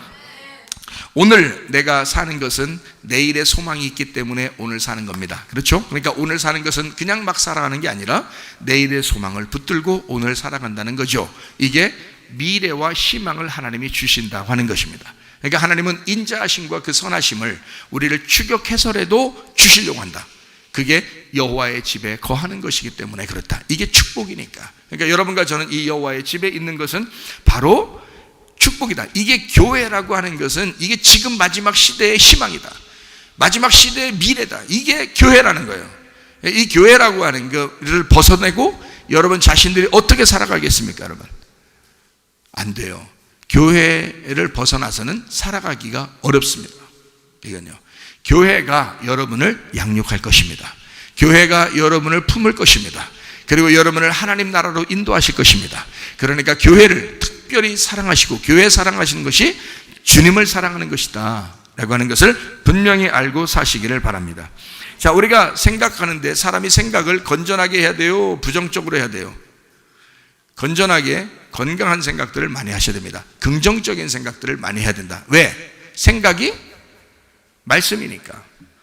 Speaker 1: 오늘 내가 사는 것은 내일의 소망이 있기 때문에 오늘 사는 겁니다. 그렇죠? 그러니까 오늘 사는 것은 그냥 막 살아가는 게 아니라 내일의 소망을 붙들고 오늘 살아간다는 거죠. 이게 미래와 희망을 하나님이 주신다고 하는 것입니다. 그러니까 하나님은 인자하심과 그 선하심을 우리를 추격해서라도 주시려고 한다. 그게 여호와의 집에 거하는 것이기 때문에 그렇다. 이게 축복이니까. 그러니까 여러분과 저는 이 여호와의 집에 있는 것은 바로 축복이다. 이게 교회라고 하는 것은 이게 지금 마지막 시대의 희망이다. 마지막 시대의 미래다. 이게 교회라는 거예요. 이 교회라고 하는 것을 벗어내고 여러분 자신들이 어떻게 살아가겠습니까, 여러분? 안 돼요. 교회를 벗어나서는 살아가기가 어렵습니다. 이건요, 교회가 여러분을 양육할 것입니다. 교회가 여러분을 품을 것입니다. 그리고 여러분을 하나님 나라로 인도하실 것입니다. 그러니까 교회를 특별히 사랑하시고, 교회 사랑하시는 것이 주님을 사랑하는 것이다 라고 하는 것을 분명히 알고 사시기를 바랍니다. 자, 우리가 생각하는데 사람이 생각을 건전하게 해야 돼요, 부정적으로 해야 돼요? 건전하게 건강한 생각들을 많이 하셔야 됩니다. 긍정적인 생각들을 많이 해야 된다. 왜? 생각이 말씀이니까.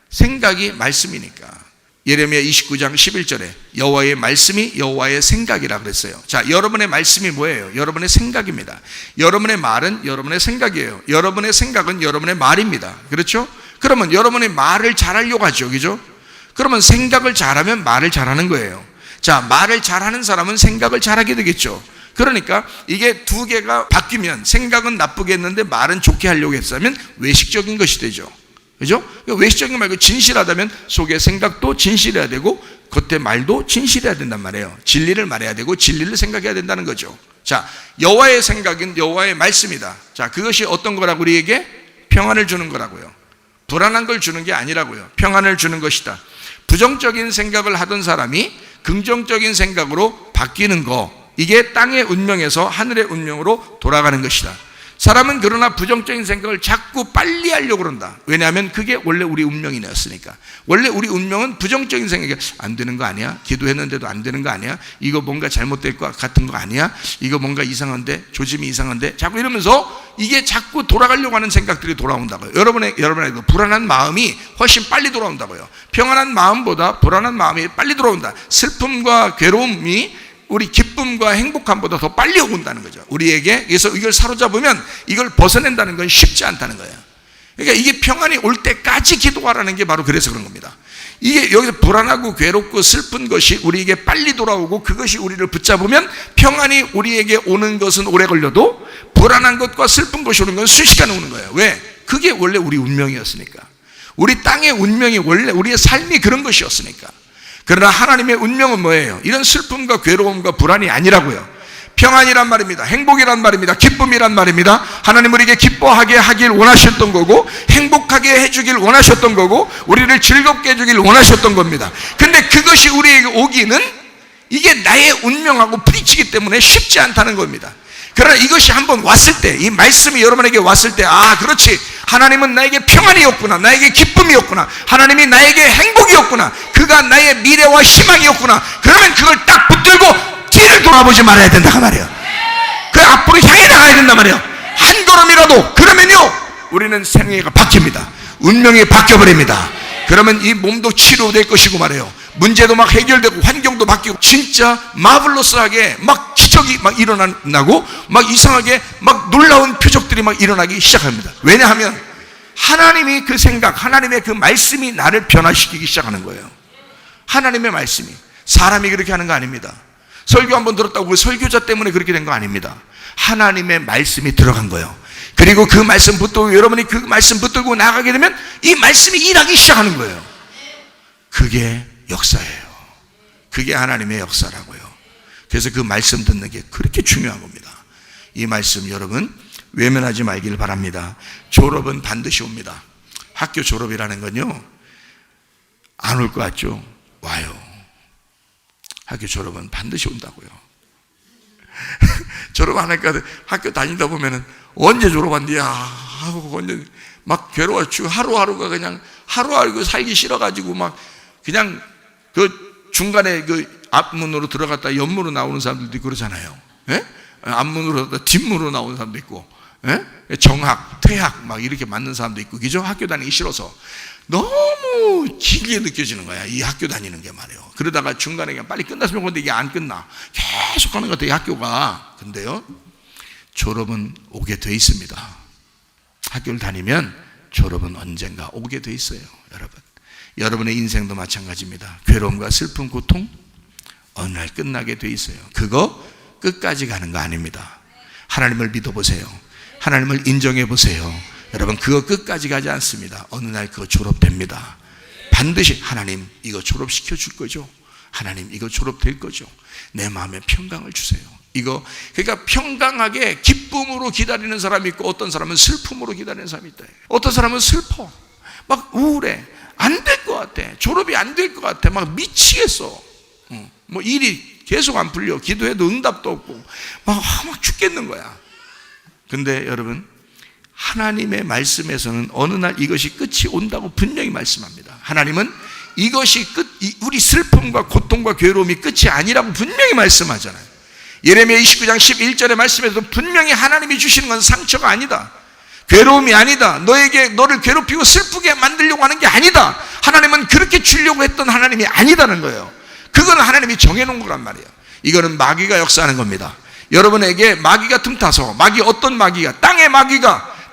Speaker 1: 생각이 말씀이니까. 예레미야 29장 11절에 여호와의 말씀이 여호와의 생각이라 그랬어요. 자, 여러분의 말씀이 뭐예요? 여러분의 생각입니다. 여러분의 말은 여러분의 생각이에요. 여러분의 생각은 여러분의 말입니다. 그렇죠? 그러면 여러분의 말을 잘하려고 하죠. 그죠? 그러면 생각을 잘하면 말을 잘하는 거예요. 자, 말을 잘하는 사람은 생각을 잘하게 되겠죠. 그러니까 이게 두 개가 바뀌면, 생각은 나쁘게 했는데 말은 좋게 하려고 했으면 외식적인 것이 되죠. 그죠? 외식적인 거 말고 진실하다면 속의 생각도 진실해야 되고 겉의 말도 진실해야 된단 말이에요. 진리를 말해야 되고 진리를 생각해야 된다는 거죠. 자, 여호와의 생각은 여호와의 말씀이다. 자, 그것이 어떤 거라고? 우리에게 평안을 주는 거라고요. 불안한 걸 주는 게 아니라고요. 평안을 주는 것이다. 부정적인 생각을 하던 사람이 긍정적인 생각으로 바뀌는 거, 이게 땅의 운명에서 하늘의 운명으로 돌아가는 것이다. 사람은 그러나 부정적인 생각을 자꾸 빨리 하려고 그런다. 왜냐하면 그게 원래 우리 운명이었으니까. 원래 우리 운명은 부정적인 생각이 안 되는 거 아니야? 기도했는데도 안 되는 거 아니야? 이거 뭔가 잘못될 것 같은 거 아니야? 이거 뭔가 이상한데? 조짐이 이상한데? 자꾸 이러면서 이게 자꾸 돌아가려고 하는 생각들이 돌아온다고요. 여러분의 불안한 마음이 훨씬 빨리 돌아온다고요. 평안한 마음보다 불안한 마음이 빨리 돌아온다. 슬픔과 괴로움이 우리 기쁨과 행복함보다 더 빨리 온다는 거죠. 우리에게. 그래서 이걸 사로잡으면 이걸 벗어낸다는 건 쉽지 않다는 거예요. 그러니까 이게 평안이 올 때까지 기도하라는 게 바로 그래서 그런 겁니다. 이게 여기서 불안하고 괴롭고 슬픈 것이 우리에게 빨리 돌아오고 그것이 우리를 붙잡으면 평안이 우리에게 오는 것은 오래 걸려도 불안한 것과 슬픈 것이 오는 건 순식간에 오는 거예요. 왜? 그게 원래 우리 운명이었으니까. 우리 땅의 운명이 원래 우리의 삶이 그런 것이었으니까. 그러나 하나님의 운명은 뭐예요? 이런 슬픔과 괴로움과 불안이 아니라고요. 평안이란 말입니다. 행복이란 말입니다. 기쁨이란 말입니다. 하나님 우리에게 기뻐하게 하길 원하셨던 거고, 행복하게 해주길 원하셨던 거고, 우리를 즐겁게 해주길 원하셨던 겁니다. 근데 그것이 우리에게 오기는 이게 나의 운명하고 부딪히기 때문에 쉽지 않다는 겁니다. 그러나 이것이 한번 왔을 때, 이 말씀이 여러분에게 왔을 때, 아, 그렇지, 하나님은 나에게 평안이었구나, 나에게 기쁨이었구나, 하나님이 나에게 행복이었구나, 그가 나의 미래와 희망이었구나. 그러면 그걸 딱 붙들고 뒤를 돌아보지 말아야 된다 그 말이에요. 그 앞으로 향해 나가야 된단 말이에요. 한 걸음이라도. 그러면요, 우리는 생애가 바뀝니다. 운명이 바뀌어버립니다. 그러면 이 몸도 치료될 것이고 말이에요. 문제도 막 해결되고 환경도 바뀌고 진짜 마블러스하게 막 기적이 막 일어나고 막 이상하게 막 놀라운 표적들이 막 일어나기 시작합니다. 왜냐하면 하나님이 그 생각, 하나님의 그 말씀이 나를 변화시키기 시작하는 거예요. 하나님의 말씀이. 사람이 그렇게 하는 거 아닙니다. 설교 한번 들었다고 그 설교자 때문에 그렇게 된 거 아닙니다. 하나님의 말씀이 들어간 거예요. 그리고 그 말씀 붙들고 여러분이 그 말씀 붙들고 나가게 되면 이 말씀이 일하기 시작하는 거예요. 그게 역사예요. 그게 하나님의 역사라고요. 그래서 그 말씀 듣는 게 그렇게 중요한 겁니다. 이 말씀 여러분 외면하지 말길 바랍니다. 졸업은 반드시 옵니다. 학교 졸업이라는 건요, 안 올 것 같죠? 와요. 학교 졸업은 반드시 온다고요. 졸업 안 할까 학교 다니다 보면은 언제 졸업한디야 하고 언제 막 괴로워지고 하루하루가 그냥 하루하루 살기 싫어가지고 막 그냥 그 중간에 그 앞문으로 들어갔다 옆문으로 나오는 사람들도 그러잖아요. 예? 앞문으로 들어갔다 뒷문으로 나오는 사람도 있고, 예? 정학, 퇴학 막 이렇게 맞는 사람도 있고, 그죠? 학교 다니기 싫어서 너무 길게 느껴지는 거야, 이 학교 다니는 게 말이에요. 그러다가 중간에 그냥 빨리 끝났으면 좋겠는데 이게 안 끝나. 계속 가는 것 같아요, 이 학교가. 근데요, 졸업은 오게 돼 있습니다. 학교를 다니면 졸업은 언젠가 오게 돼 있어요, 여러분. 여러분의 인생도 마찬가지입니다. 괴로움과 슬픔, 고통 어느 날 끝나게 돼 있어요. 그거 끝까지 가는 거 아닙니다. 하나님을 믿어보세요. 하나님을 인정해 보세요. 여러분, 그거 끝까지 가지 않습니다. 어느 날 그거 졸업됩니다. 반드시 하나님 이거 졸업시켜 줄 거죠. 하나님 이거 졸업될 거죠. 내 마음에 평강을 주세요. 이거 그러니까 평강하게 기쁨으로 기다리는 사람이 있고 어떤 사람은 슬픔으로 기다리는 사람이 있다. 어떤 사람은 슬퍼, 막 우울해, 안 될 것 같아, 졸업이 안 될 것 같아, 막 미치겠어. 뭐 일이 계속 안 풀려, 기도해도 응답도 없고 막 죽겠는 거야. 근데 여러분, 하나님의 말씀에서는 어느 날 이것이 끝이 온다고 분명히 말씀합니다. 하나님은 이것이 우리 슬픔과 고통과 괴로움이 끝이 아니라고 분명히 말씀하잖아요. 예레미야 29장 11절의 말씀에서도 분명히 하나님이 주시는 건 상처가 아니다, 괴로움이 아니다, 너를 괴롭히고 슬프게 만들려고 하는 게 아니다, 하나님은 그렇게 주려고 했던 하나님이 아니다는 거예요. 그건 하나님이 정해놓은 거란 말이에요. 이거는 마귀가 역사하는 겁니다. 여러분에게 마귀가 틈타서, 어떤 마귀가,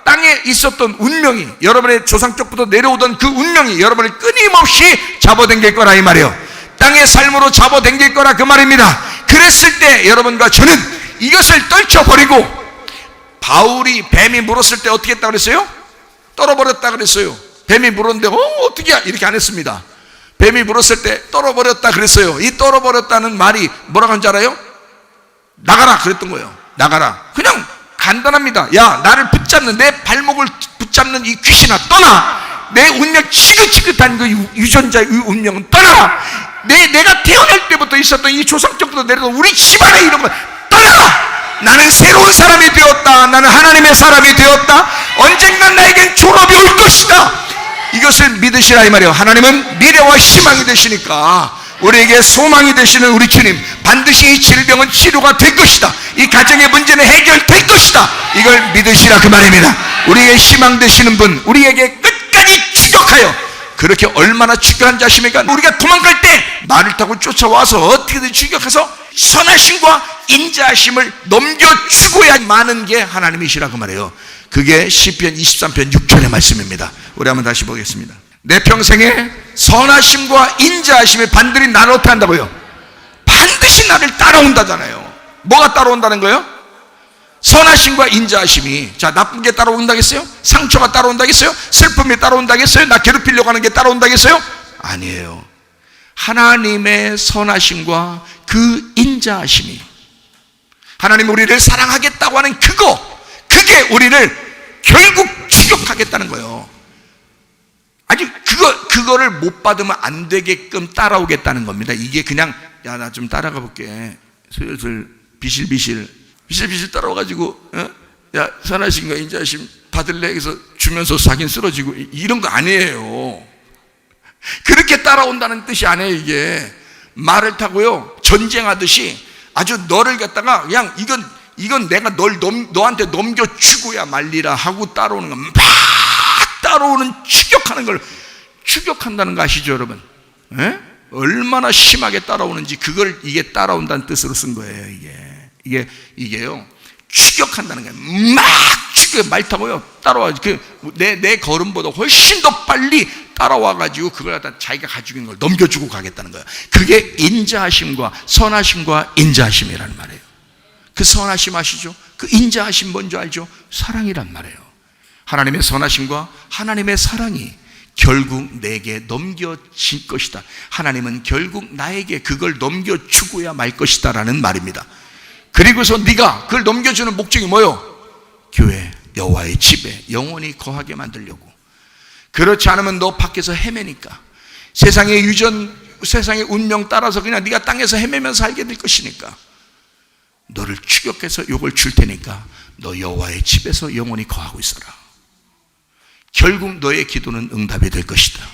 Speaker 1: 땅에 있었던 운명이, 여러분의 조상 쪽부터 내려오던 그 운명이 여러분을 끊임없이 잡아당길 거라 이 말이에요. 땅의 삶으로 잡아당길 거라 그 말입니다. 그랬을 때 여러분과 저는 이것을 떨쳐버리고, 바울이 뱀이 물었을 때 어떻게 했다고 그랬어요? 떨어버렸다 그랬어요. 뱀이 물었는데 어떻게 이렇게 안 했습니다. 뱀이 물었을 때 떨어버렸다 그랬어요. 이 떨어버렸다는 말이 뭐라고 하는지 알아요? 나가라 그랬던 거예요. 나가라. 그냥 간단합니다. 야, 나를 붙잡는, 내 발목을 붙잡는 이 귀신아 떠나. 내 운명, 지긋지긋한 그 유전자의 운명은 떠나. 내가 태어날 때부터 있었던 이 조상적부터 내려온 우리 집안에 이런 거 떠나. 나는 새로운 사람이 되었다. 나는 하나님의 사람이 되었다. 언젠간 나에겐 졸업이 올 것이다. 이것을 믿으시라 이 말이에요. 하나님은 미래와 희망이 되시니까 우리에게 소망이 되시는 우리 주님, 반드시 이 질병은 치료가 될 것이다, 이 가정의 문제는 해결될 것이다, 이걸 믿으시라 그 말입니다. 우리의 희망 되시는 분, 우리에게 끝까지 추격하여, 그렇게 얼마나 추격한 자십니까? 우리가 도망갈 때 말을 타고 쫓아와서 어떻게든 추격해서 선하심과 인자하심을 넘겨주고야 마는 게 하나님이시라 그 말이에요. 그게 시편 23편 6절의 말씀입니다. 우리 한번 다시 보겠습니다. 내 평생에 선하심과 인자하심이 반드시 나를 어떻게 한다고요? 반드시 나를 따라온다잖아요. 뭐가 따라온다는 거예요? 선하심과 인자하심이. 자, 나쁜 게 따라온다겠어요? 상처가 따라온다겠어요? 슬픔이 따라온다겠어요? 나 괴롭히려고 하는 게 따라온다겠어요? 아니에요. 하나님의 선하심과 그 인자하심이, 하나님 우리를 사랑하겠다고 하는 그게 우리를 결국 추격하겠다는 거예요. 아직 그거를 못 받으면 안 되게끔 따라오겠다는 겁니다. 이게 그냥 야, 나 좀 따라가 볼게, 슬슬 비실비실 따라와가지고 야, 선하심과 인자하심 받을래? 해서 주면서 자긴 쓰러지고 이런 거 아니에요. 그렇게 따라온다는 뜻이 아니에요. 이게 말을 타고요, 전쟁하듯이 아주 너를 갖다가 그냥 이건 내가 너한테 넘겨주고야 말리라 하고 따라오는 거, 막 따라오는, 추격하는 걸 추격한다는 거 아시죠 여러분? 에? 얼마나 심하게 따라오는지, 그걸 이게 따라온다는 뜻으로 쓴 거예요. 이게요, 추격한다는 거예요. 막 추격, 말 타고요 따라와. 내 걸음보다 훨씬 더 빨리 따라와가지고 그걸 갖다 자기가 가지고 있는 걸 넘겨주고 가겠다는 거예요. 그게 인자하심과 선하심과 인자하심이라는 말이에요. 그 선하심 아시죠? 그 인자하심 뭔지 알죠? 사랑이란 말이에요. 하나님의 선하심과 하나님의 사랑이 결국 내게 넘겨질 것이다. 하나님은 결국 나에게 그걸 넘겨주고야 말 것이다 라는 말입니다. 그리고서 네가 그걸 넘겨주는 목적이 뭐요? 교회, 여호와의 집에 영원히 거하게 만들려고. 그렇지 않으면 너 밖에서 헤매니까, 세상의 세상의 운명 따라서 그냥 네가 땅에서 헤매면서 살게 될 것이니까, 너를 추격해서 욕을 줄 테니까 너 여호와의 집에서 영원히 거하고 있어라. 결국 너의 기도는 응답이 될 것이다.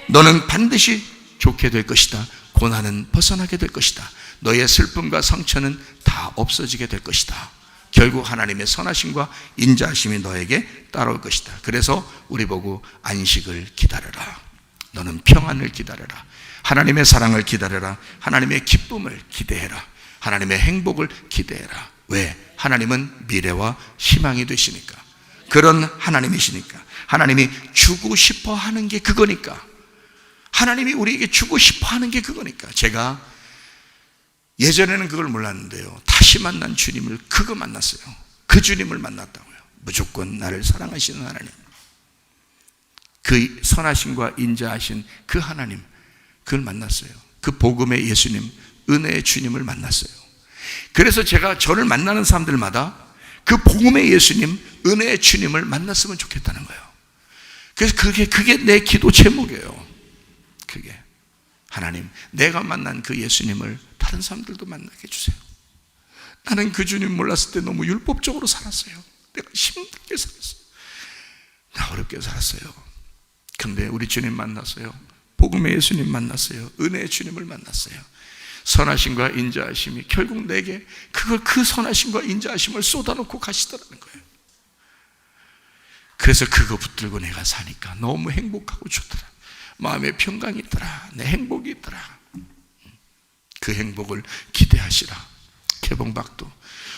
Speaker 1: 너는 반드시 좋게 될 것이다. 고난은 벗어나게 될 것이다. 너의 슬픔과 상처는 다 없어지게 될 것이다. 결국 하나님의 선하심과 인자하심이 너에게 따라올 것이다. 그래서 우리 보고 안식을 기다려라. 너는 평안을 기다려라. 하나님의 사랑을 기다려라. 하나님의 기쁨을 기대해라. 하나님의 행복을 기대해라. 왜? 하나님은 미래와 희망이 되시니까. 그런 하나님이시니까. 하나님이 주고 싶어 하는 게 그거니까. 하나님이 우리에게 주고 싶어 하는 게 그거니까. 제가 예전에는 그걸 몰랐는데요, 다시 만난 주님을 그거 만났어요. 그 주님을 만났다고요. 무조건 나를 사랑하시는 하나님, 그 선하심과 인자하신 그 하나님, 그걸 만났어요. 그 복음의 예수님, 은혜의 주님을 만났어요. 그래서 제가 저를 만나는 사람들마다 그 복음의 예수님, 은혜의 주님을 만났으면 좋겠다는 거예요. 그래서 그게 내 기도 제목이에요. 그게 하나님, 내가 만난 그 예수님을 다른 사람들도 만나게 해주세요. 나는 그 주님 몰랐을 때 너무 율법적으로 살았어요. 내가 힘들게 살았어요. 나 어렵게 살았어요. 근데 우리 주님 만났어요. 복음의 예수님 만났어요. 은혜의 주님을 만났어요. 선하심과 인자하심이 결국 내게 그 선하심과 인자하심을 쏟아놓고 가시더라는 거예요. 그래서 그거 붙들고 내가 사니까 너무 행복하고 좋더라. 마음에 평강이 있더라. 내 행복이 있더라. 그 행복을 기대하시라. 개봉박도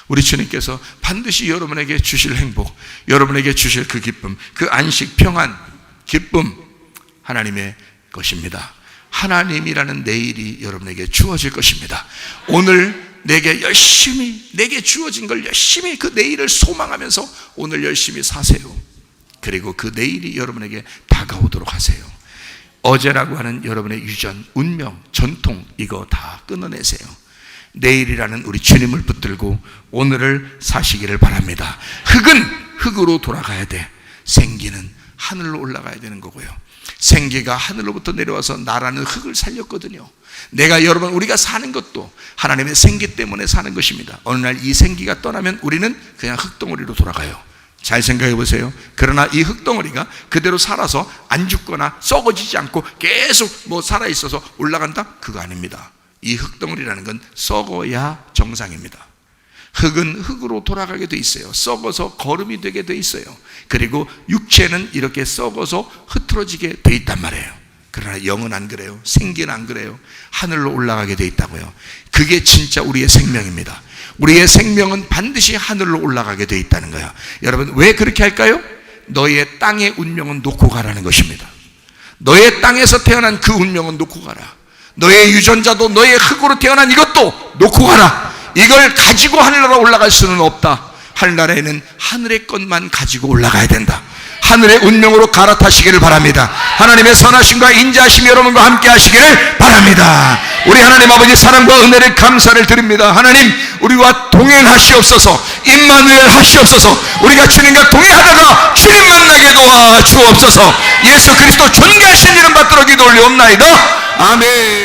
Speaker 1: 우리 주님께서 반드시 여러분에게 주실 행복, 여러분에게 주실 그 기쁨, 그 안식, 평안, 기쁨, 하나님의 것입니다. 하나님이라는 내일이 여러분에게 주어질 것입니다. 오늘 내게 주어진 걸 열심히 그 내일을 소망하면서 오늘 열심히 사세요. 그리고 그 내일이 여러분에게 다가오도록 하세요. 어제라고 하는 여러분의 유전, 운명, 전통, 이거 다 끊어내세요. 내일이라는 우리 주님을 붙들고 오늘을 사시기를 바랍니다. 흙은 흙으로 돌아가야 돼. 생기는 하늘로 올라가야 되는 거고요. 생기가 하늘로부터 내려와서 나라는 흙을 살렸거든요. 우리가 사는 것도 하나님의 생기 때문에 사는 것입니다. 어느 날 이 생기가 떠나면 우리는 그냥 흙덩어리로 돌아가요. 잘 생각해 보세요. 그러나 이 흙덩어리가 그대로 살아서 안 죽거나 썩어지지 않고 계속 살아있어서 올라간다? 그거 아닙니다. 이 흙덩어리라는 건 썩어야 정상입니다. 흙은 흙으로 돌아가게 돼 있어요. 썩어서 거름이 되게 돼 있어요. 그리고 육체는 이렇게 썩어서 흐트러지게 돼 있단 말이에요. 그러나 영은 안 그래요. 생기는 안 그래요. 하늘로 올라가게 돼 있다고요. 그게 진짜 우리의 생명입니다. 우리의 생명은 반드시 하늘로 올라가게 돼 있다는 거예요. 여러분, 왜 그렇게 할까요? 너의 땅의 운명은 놓고 가라는 것입니다. 너의 땅에서 태어난 그 운명은 놓고 가라. 너의 유전자도 너의 흙으로 태어난 이것도 놓고 가라. 이걸 가지고 하늘나라 올라갈 수는 없다. 하늘나라에는 하늘의 것만 가지고 올라가야 된다. 하늘의 운명으로 갈아타시기를 바랍니다. 하나님의 선하심과 인자하심이 여러분과 함께 하시기를 바랍니다. 우리 하나님 아버지 사랑과 은혜를 감사를 드립니다. 하나님, 우리와 동행하시옵소서. 임마누엘 하시옵소서. 우리가 주님과 동행하다가 주님 만나게 도와 주옵소서. 예수 그리스도 존귀하신 이름 받들어 기도 올리옵나이다. 아멘.